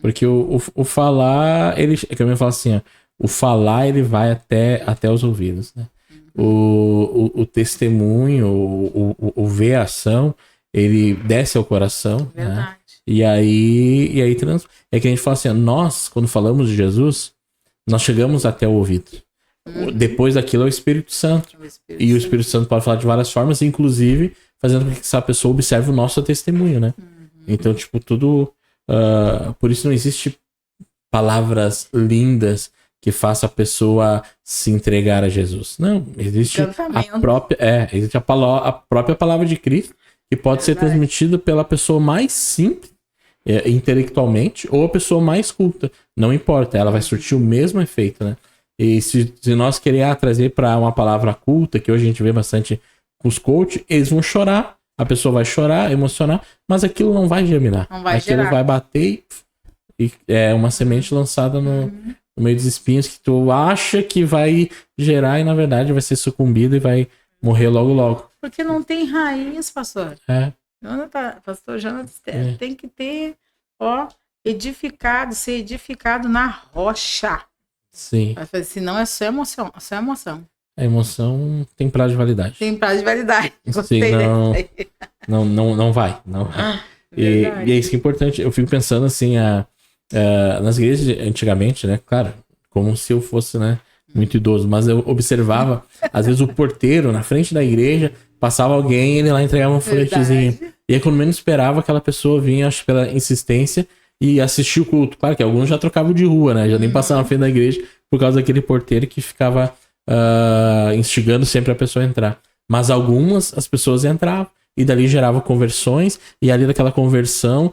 Speaker 1: Porque o falar, ele, é que eu me falo assim, o falar ele vai até os ouvidos, né? O testemunho, o ver a ação, ele desce ao coração.
Speaker 3: Verdade.
Speaker 1: Né? E aí é que a gente fala assim, nós, quando falamos de Jesus, nós chegamos até o ouvido. Depois daquilo é o Espírito Santo. E o Espírito Santo pode falar de várias formas, inclusive fazendo com que essa pessoa observe o nosso testemunho, né? Então, tipo, tudo... por isso não existe palavras lindas que façam a pessoa se entregar a Jesus. Não, existe existe a própria palavra de Cristo, que pode ser transmitida pela pessoa mais simples, intelectualmente, ou a pessoa mais culta. Não importa, ela vai surtir o mesmo efeito, né? E se nós queremos trazer para uma palavra culta, que hoje a gente vê bastante com os coaches, eles vão chorar, a pessoa vai chorar, emocionar, mas aquilo não vai germinar. Aquilo vai bater e é uma semente lançada no meio dos espinhos que tu acha que vai gerar e na verdade vai ser sucumbido e vai morrer logo.
Speaker 3: Porque não tem raiz, pastor. Pastor Jonas tem que ter, ser edificado na rocha.
Speaker 1: Sim.
Speaker 3: Senão é só emoção.
Speaker 1: A emoção tem prazo de validade. Não vai. E é isso que é importante. Eu fico pensando assim, nas igrejas antigamente, né? Claro, como se eu fosse, né, muito idoso, mas eu observava, às vezes o porteiro na frente da igreja, passava alguém e ele lá entregava um folhetezinho. E aí quando menos esperava, aquela pessoa vinha, acho pela insistência, e assistir o culto. Claro que alguns já trocavam de rua, né? Já nem passavam na frente da igreja por causa daquele porteiro que ficava instigando sempre a pessoa a entrar. Mas algumas, as pessoas entravam. E dali gerava conversões, e ali daquela conversão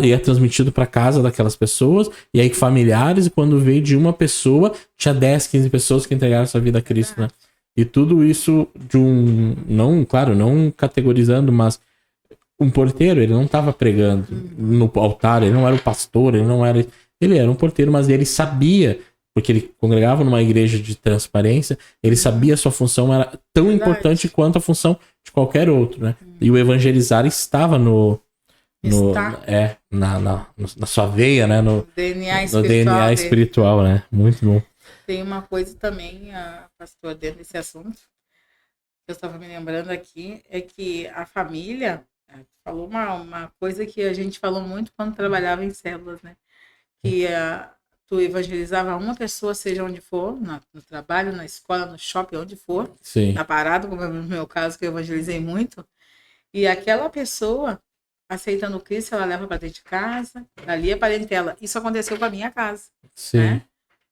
Speaker 1: ia transmitido para casa daquelas pessoas, e aí familiares, e quando veio de uma pessoa, tinha 10, 15 pessoas que entregaram sua vida a Cristo, né? E tudo isso de não, claro, não categorizando, mas um porteiro, ele não estava pregando no altar, ele não era o pastor, ele era um porteiro, mas ele sabia, porque ele congregava numa igreja de transparência, ele sabia a sua função era tão importante quanto a função de qualquer outro, né? E o evangelizar estava na sua veia, né? No DNA espiritual, né? Muito bom.
Speaker 3: Tem uma coisa também, pastor, dentro desse assunto, que eu estava me lembrando aqui, é que a família falou uma coisa que a gente falou muito quando trabalhava em células, né? Que tu evangelizava uma pessoa, seja onde for, no trabalho, na escola, no shopping, onde for,
Speaker 1: Sim.
Speaker 3: na parada, como é no meu caso, que eu evangelizei muito, e aquela pessoa, aceitando Cristo, ela leva para dentro de casa, ali é parentela. Isso aconteceu com a minha casa.
Speaker 1: Sim.
Speaker 3: Né?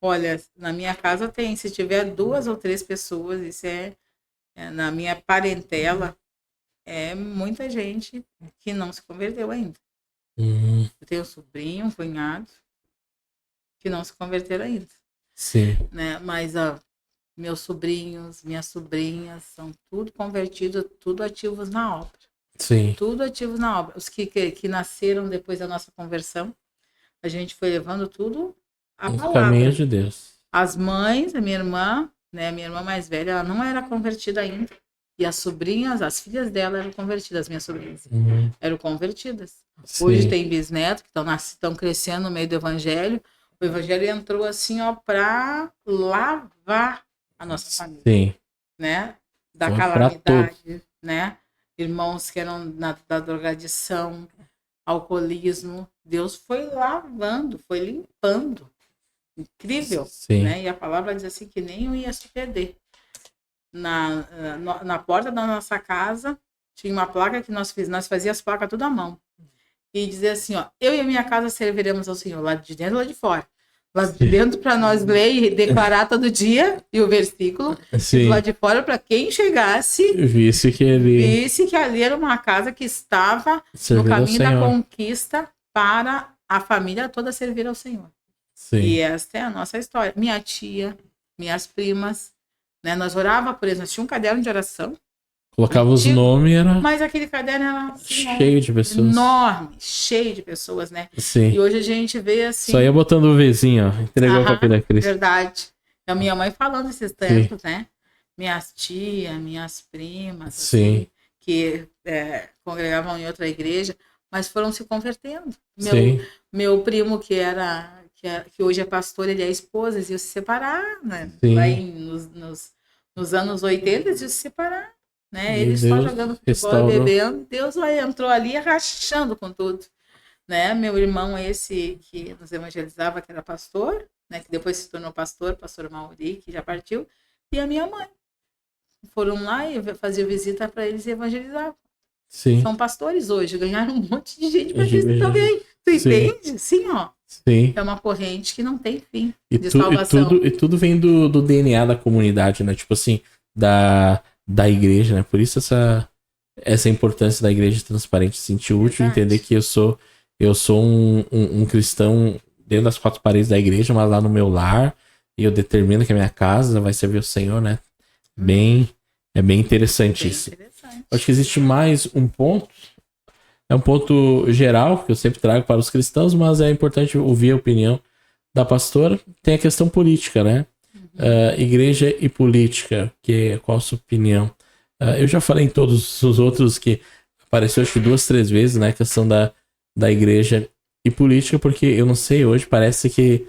Speaker 3: Olha, na minha casa tem, se tiver 2 ou 3 pessoas, isso na minha parentela, é muita gente que não se converteu ainda. Eu tenho um sobrinho, um cunhado, que não se converteram ainda.
Speaker 1: Sim.
Speaker 3: Né? Mas meus sobrinhos, minhas sobrinhas, são tudo convertidos, tudo ativos na obra.
Speaker 1: Sim.
Speaker 3: Tudo ativos na obra. Os que nasceram depois da nossa conversão, a gente foi levando tudo a palavra.
Speaker 1: Caminho de Deus.
Speaker 3: As mães, a minha irmã, né, minha irmã mais velha, ela não era convertida ainda. E as sobrinhas, as filhas dela eram convertidas, as minhas sobrinhas. Eram convertidas.
Speaker 1: Sim.
Speaker 3: Hoje tem bisnetos que estão crescendo no meio do evangelho. O evangelho entrou assim, ó, para lavar a nossa família.
Speaker 1: Sim.
Speaker 3: Né? Da calamidade, né? Irmãos que eram da drogadição, alcoolismo. Deus foi lavando, foi limpando. Incrível.
Speaker 1: Sim.
Speaker 3: Né? E a palavra diz assim que nem eu ia se perder. Na porta da nossa casa tinha uma placa que nós fazíamos as placas tudo à mão. E dizia assim, ó, eu e a minha casa serviremos ao Senhor, lá de dentro e lá de fora. Lá de dentro para nós ler e declarar todo dia, e o versículo, e lá de fora para quem chegasse, visse que ali era uma casa que estava no caminho da conquista para a família toda servir ao Senhor.
Speaker 1: Sim.
Speaker 3: E esta é a nossa história. Minha tia, minhas primas, né, nós orava por eles, nós tínhamos um caderno de oração.
Speaker 1: Colocava os nomes e era...
Speaker 3: Mas aquele caderno era assim,
Speaker 1: cheio de pessoas.
Speaker 3: Enorme, cheio de pessoas, né?
Speaker 1: Sim.
Speaker 3: E hoje a gente vê assim...
Speaker 1: Só ia botando o Vzinho, ó. Entregou a capilha a Cristo.
Speaker 3: Verdade. A minha mãe falando esses tempos, né? Minhas tias, minhas primas, assim, que congregavam em outra igreja, mas foram se convertendo. Meu primo, que hoje é pastor, ele é esposa, eles iam se separar, né? Lá nos anos 80, eles iam se separar. Né? Ele só jogando futebol e bebendo, Deus entrou ali rachando com tudo. Né? Meu irmão, esse que nos evangelizava, que era pastor, né? Que depois se tornou pastor Mauri, que já partiu, e a minha mãe. Foram lá e faziam visita para eles e evangelizavam.
Speaker 1: Sim.
Speaker 3: São pastores hoje, ganharam um monte de gente para Cristo também. Tu entende? Sim, ó.
Speaker 1: Sim.
Speaker 3: É uma corrente que não tem fim de salvação.
Speaker 1: E tudo vem do DNA da comunidade, né? Tipo assim, da igreja, né? Por isso essa importância da igreja transparente, sentir útil, entender que eu sou um cristão dentro das 4 paredes da igreja, mas lá no meu lar, e eu determino que a minha casa vai servir o Senhor, né? É bem interessante isso. Acho que existe mais um ponto, é um ponto geral, que eu sempre trago para os cristãos, mas é importante ouvir a opinião da pastora. Tem a questão política, né? Igreja e política, qual a sua opinião? Eu já falei em todos os outros que apareceu acho que 2, 3 vezes, né? A questão da igreja e política, porque eu não sei, hoje parece que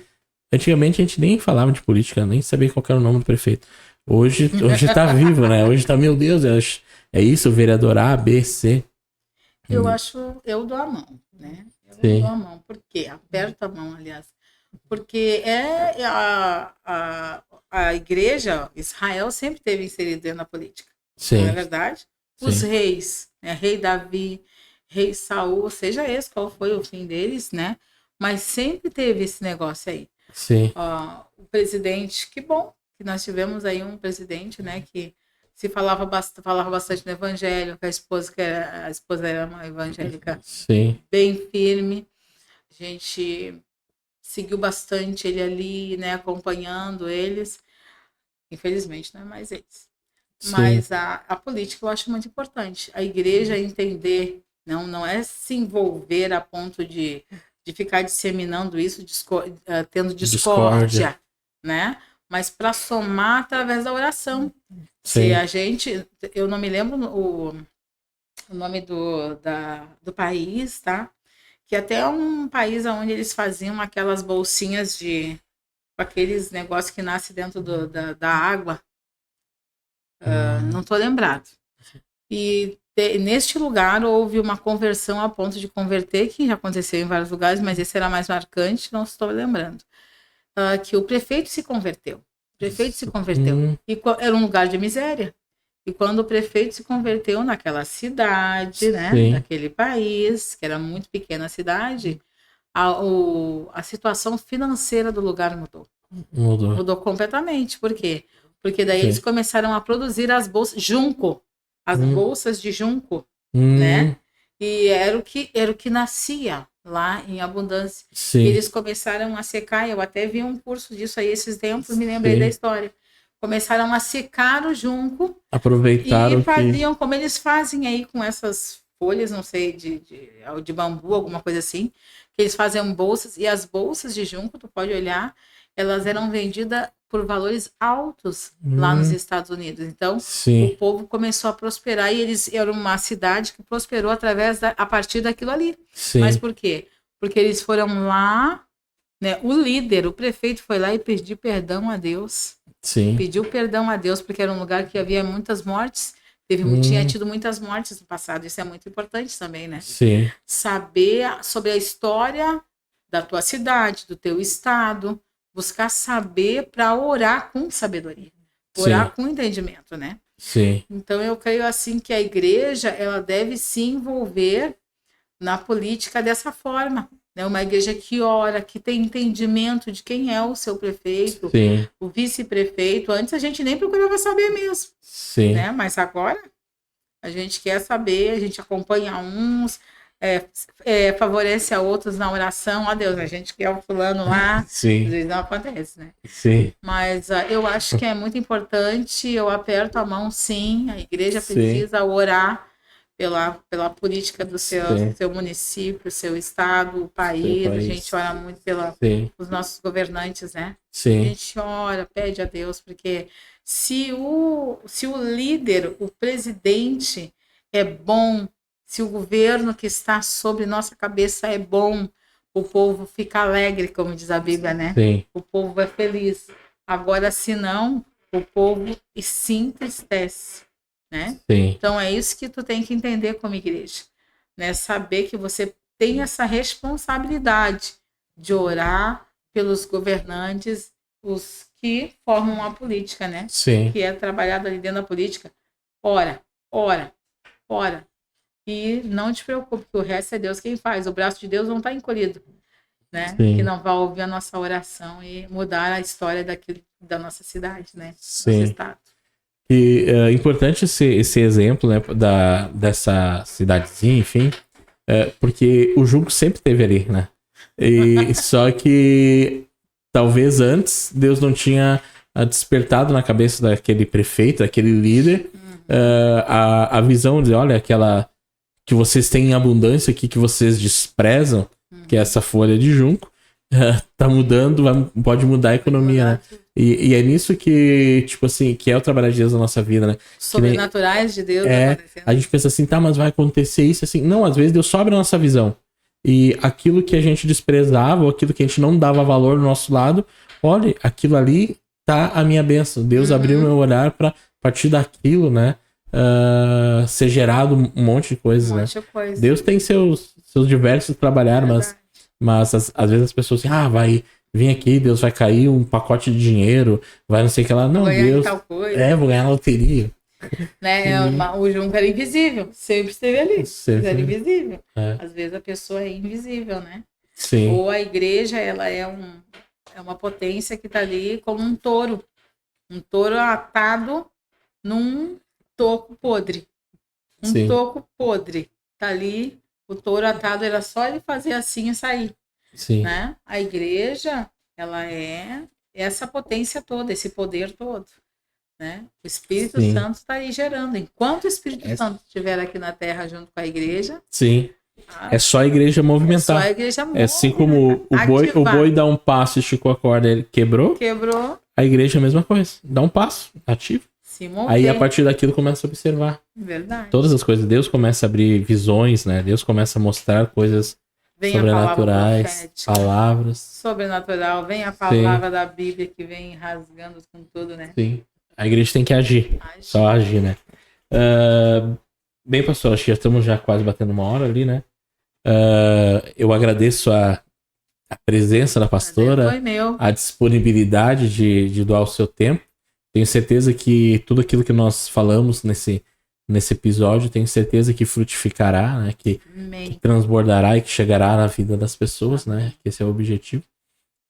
Speaker 1: antigamente a gente nem falava de política, nem sabia qual era o nome do prefeito. Hoje tá vivo, né? Hoje tá, meu Deus, é isso, o vereador A, B, C.
Speaker 3: Eu dou a mão, né? Dou a mão, porque aperto a mão, aliás. Porque a igreja, Israel, sempre esteve inserido dentro da política.
Speaker 1: Sim.
Speaker 3: Não é verdade? Os reis, né? Rei Davi, rei Saul, seja esse qual foi o fim deles, né? Mas sempre teve esse negócio aí.
Speaker 1: Sim.
Speaker 3: O presidente, que bom que nós tivemos aí um presidente, né? Que falava bastante no evangelho, que a esposa era uma evangélica
Speaker 1: Sim.
Speaker 3: bem firme. A gente seguiu bastante ele ali, né, acompanhando eles. Infelizmente, não é mais eles.
Speaker 1: Sim.
Speaker 3: Mas a política eu acho muito importante. A igreja entender, não é se envolver a ponto de ficar disseminando isso, tendo discórdia, né? Mas para somar através da oração.
Speaker 1: Sim.
Speaker 3: Se a gente, eu não me lembro o nome do país, tá? Que até é um país onde eles faziam aquelas bolsinhas com aqueles negócios que nasce dentro da água. Não estou lembrado. E neste lugar houve uma conversão a ponto de converter, que já aconteceu em vários lugares, mas esse era mais marcante, não estou lembrando. Que o prefeito se converteu. O prefeito se converteu. E era um lugar de miséria. E quando o prefeito se converteu naquela cidade, né, daquele país, que era muito pequena a cidade, a situação financeira do lugar mudou. Mudou completamente. Por quê? Porque daí eles começaram a produzir as bolsas junco, as bolsas de junco, né? E era o que nascia lá em abundância.
Speaker 1: Sim.
Speaker 3: E eles começaram a secar. Eu até vi um curso disso aí esses tempos, me lembrei da história. Começaram a secar o junco.
Speaker 1: Aproveitaram
Speaker 3: e faziam como eles fazem aí com essas folhas, não sei, de bambu, alguma coisa assim, que eles faziam bolsas, e as bolsas de junco, tu pode olhar, elas eram vendidas por valores altos lá nos Estados Unidos. Então, o povo começou a prosperar, e eles eram uma cidade que prosperou a partir daquilo ali. Mas por quê? Porque eles foram lá, né, o líder, o prefeito foi lá e pediu perdão a Deus. Pediu perdão a Deus, porque era um lugar que havia muitas mortes, tinha tido muitas mortes no passado, isso é muito importante também, né? Saber sobre a história da tua cidade, do teu estado, buscar saber para orar com sabedoria, orar com entendimento, né? Então eu creio assim que a igreja, ela deve se envolver na política dessa forma, né? Uma igreja que ora, que tem entendimento de quem é o seu prefeito, o vice-prefeito. Antes a gente nem procurava saber mesmo, né? Mas agora a gente quer saber, a gente acompanha uns, favorece a outros na oração. Ó Deus, a gente quer o fulano lá, às vezes não acontece, né? Mas eu acho que é muito importante, eu aperto a mão, sim, a igreja precisa orar pela política do seu município, seu estado, o país. A gente ora muito pelos nossos governantes, né? A gente ora, pede a Deus, porque se o líder, o presidente é bom, se o governo que está sobre nossa cabeça é bom, o povo fica alegre, como diz a Bíblia, né? O povo é feliz. Agora, se não, o povo se entristece. Né? Então é isso que tu tem que entender como igreja, né? Saber que você tem essa responsabilidade de orar pelos governantes, os que formam a política, né? Que é trabalhado ali dentro da política. Ora. E não te preocupe, que o resto é Deus quem faz. O braço de Deus não está encolhido, né? Que não vai ouvir a nossa oração e mudar a história da nossa cidade, né? Nosso estado.
Speaker 1: E é importante esse exemplo, né, dessa cidadezinha, enfim, porque o jugo sempre esteve ali, né? E só que talvez antes Deus não tinha despertado na cabeça daquele prefeito, daquele líder, a visão de, olha, aquela que vocês têm em abundância aqui, que vocês desprezam, que é essa folha de junco, tá mudando, pode mudar a economia, né? E é nisso que, tipo assim, que é o trabalho de Deus na nossa vida, né?
Speaker 3: Sobrenaturais de Deus acontecendo.
Speaker 1: A gente pensa assim, tá, mas vai acontecer isso assim. Não, às vezes Deus sobe a nossa visão. E aquilo que a gente desprezava, ou aquilo que a gente não dava valor do nosso lado, olha, aquilo ali tá a minha bênção. Deus abriu meu olhar pra partir daquilo, né? Ser gerado um monte de coisas, né? Deus tem seus diversos trabalhar, mas às vezes as pessoas assim, vai vir aqui, Deus vai cair um pacote de dinheiro, vai não sei o que lá. Não, Deus.
Speaker 3: Tal coisa.
Speaker 1: Vou ganhar na loteria.
Speaker 3: Né? O junco era invisível, sempre esteve ali. Era invisível. Às vezes a pessoa é invisível, né? Ou a igreja, ela é uma potência que está ali como um touro atado num toco podre.
Speaker 1: Sim.
Speaker 3: Toco podre. Tá ali, o touro atado, era só ele fazer assim e sair.
Speaker 1: Sim.
Speaker 3: Né? A igreja, ela é essa potência toda, esse poder todo. Né? O Espírito
Speaker 1: Sim.
Speaker 3: Santo está aí gerando. Enquanto o Espírito
Speaker 1: É.
Speaker 3: Santo estiver aqui na Terra junto com a igreja,
Speaker 1: Sim. É só a igreja
Speaker 3: é só
Speaker 1: movimentar.
Speaker 3: a igreja
Speaker 1: É assim como o boi dá um passo, esticou a corda, ele quebrou. A igreja é a mesma coisa. Dá um passo, ativa.
Speaker 3: Se mover.
Speaker 1: Aí a partir daquilo começa a observar.
Speaker 3: Verdade.
Speaker 1: Todas as coisas. Deus começa a abrir visões, né? Deus começa a mostrar coisas
Speaker 3: Vem
Speaker 1: sobrenaturais, palavras.
Speaker 3: Sobrenatural. Vem a palavra da Bíblia que vem rasgando com tudo, né?
Speaker 1: Sim. A igreja tem que agir. Só agir, né? Bem, pastor, acho que já estamos quase batendo 1 hora ali, né? Eu agradeço a presença da pastora, a disponibilidade de doar o seu tempo. Tenho certeza que tudo aquilo que nós falamos nesse episódio, tenho certeza que frutificará, né? Que transbordará e que chegará na vida das pessoas, né? Que esse é o objetivo.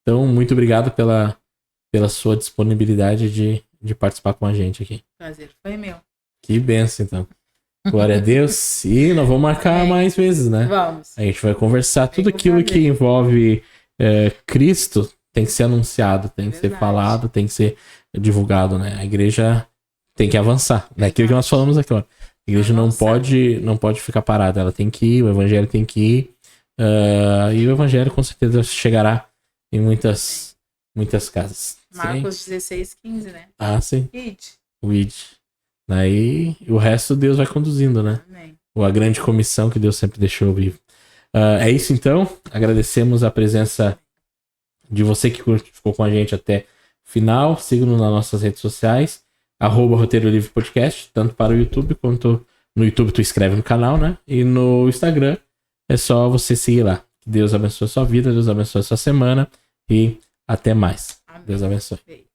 Speaker 1: Então, muito obrigado pela sua disponibilidade de participar com a gente aqui.
Speaker 3: Prazer foi meu.
Speaker 1: Que benção, então. Glória a Deus. E nós vamos marcar mais vezes, né?
Speaker 3: Vamos.
Speaker 1: A gente vai conversar. Tudo aquilo que envolve Cristo tem que ser anunciado, tem que ser falado, tem que ser divulgado, né? A igreja tem que avançar. É aquilo que nós falamos aqui, ó. A igreja não pode ficar parada. Ela tem que ir, o evangelho tem que ir. E o evangelho com certeza chegará em muitas casas.
Speaker 3: Marcos 16:15, né?
Speaker 1: Ah, sim.
Speaker 3: O
Speaker 1: ID. Aí o resto Deus vai conduzindo, né?
Speaker 3: Amém.
Speaker 1: A grande comissão que Deus sempre deixou vivo. É isso então. Agradecemos a presença de você que ficou com a gente até o final. Siga-nos nas nossas redes sociais. @Roteiro Livre Podcast, tanto para o YouTube quanto no YouTube tu escreve no canal, né? E no Instagram é só você seguir lá. Que Deus abençoe a sua vida, Deus abençoe a sua semana e até mais. Amém. Deus abençoe.
Speaker 3: Beijo.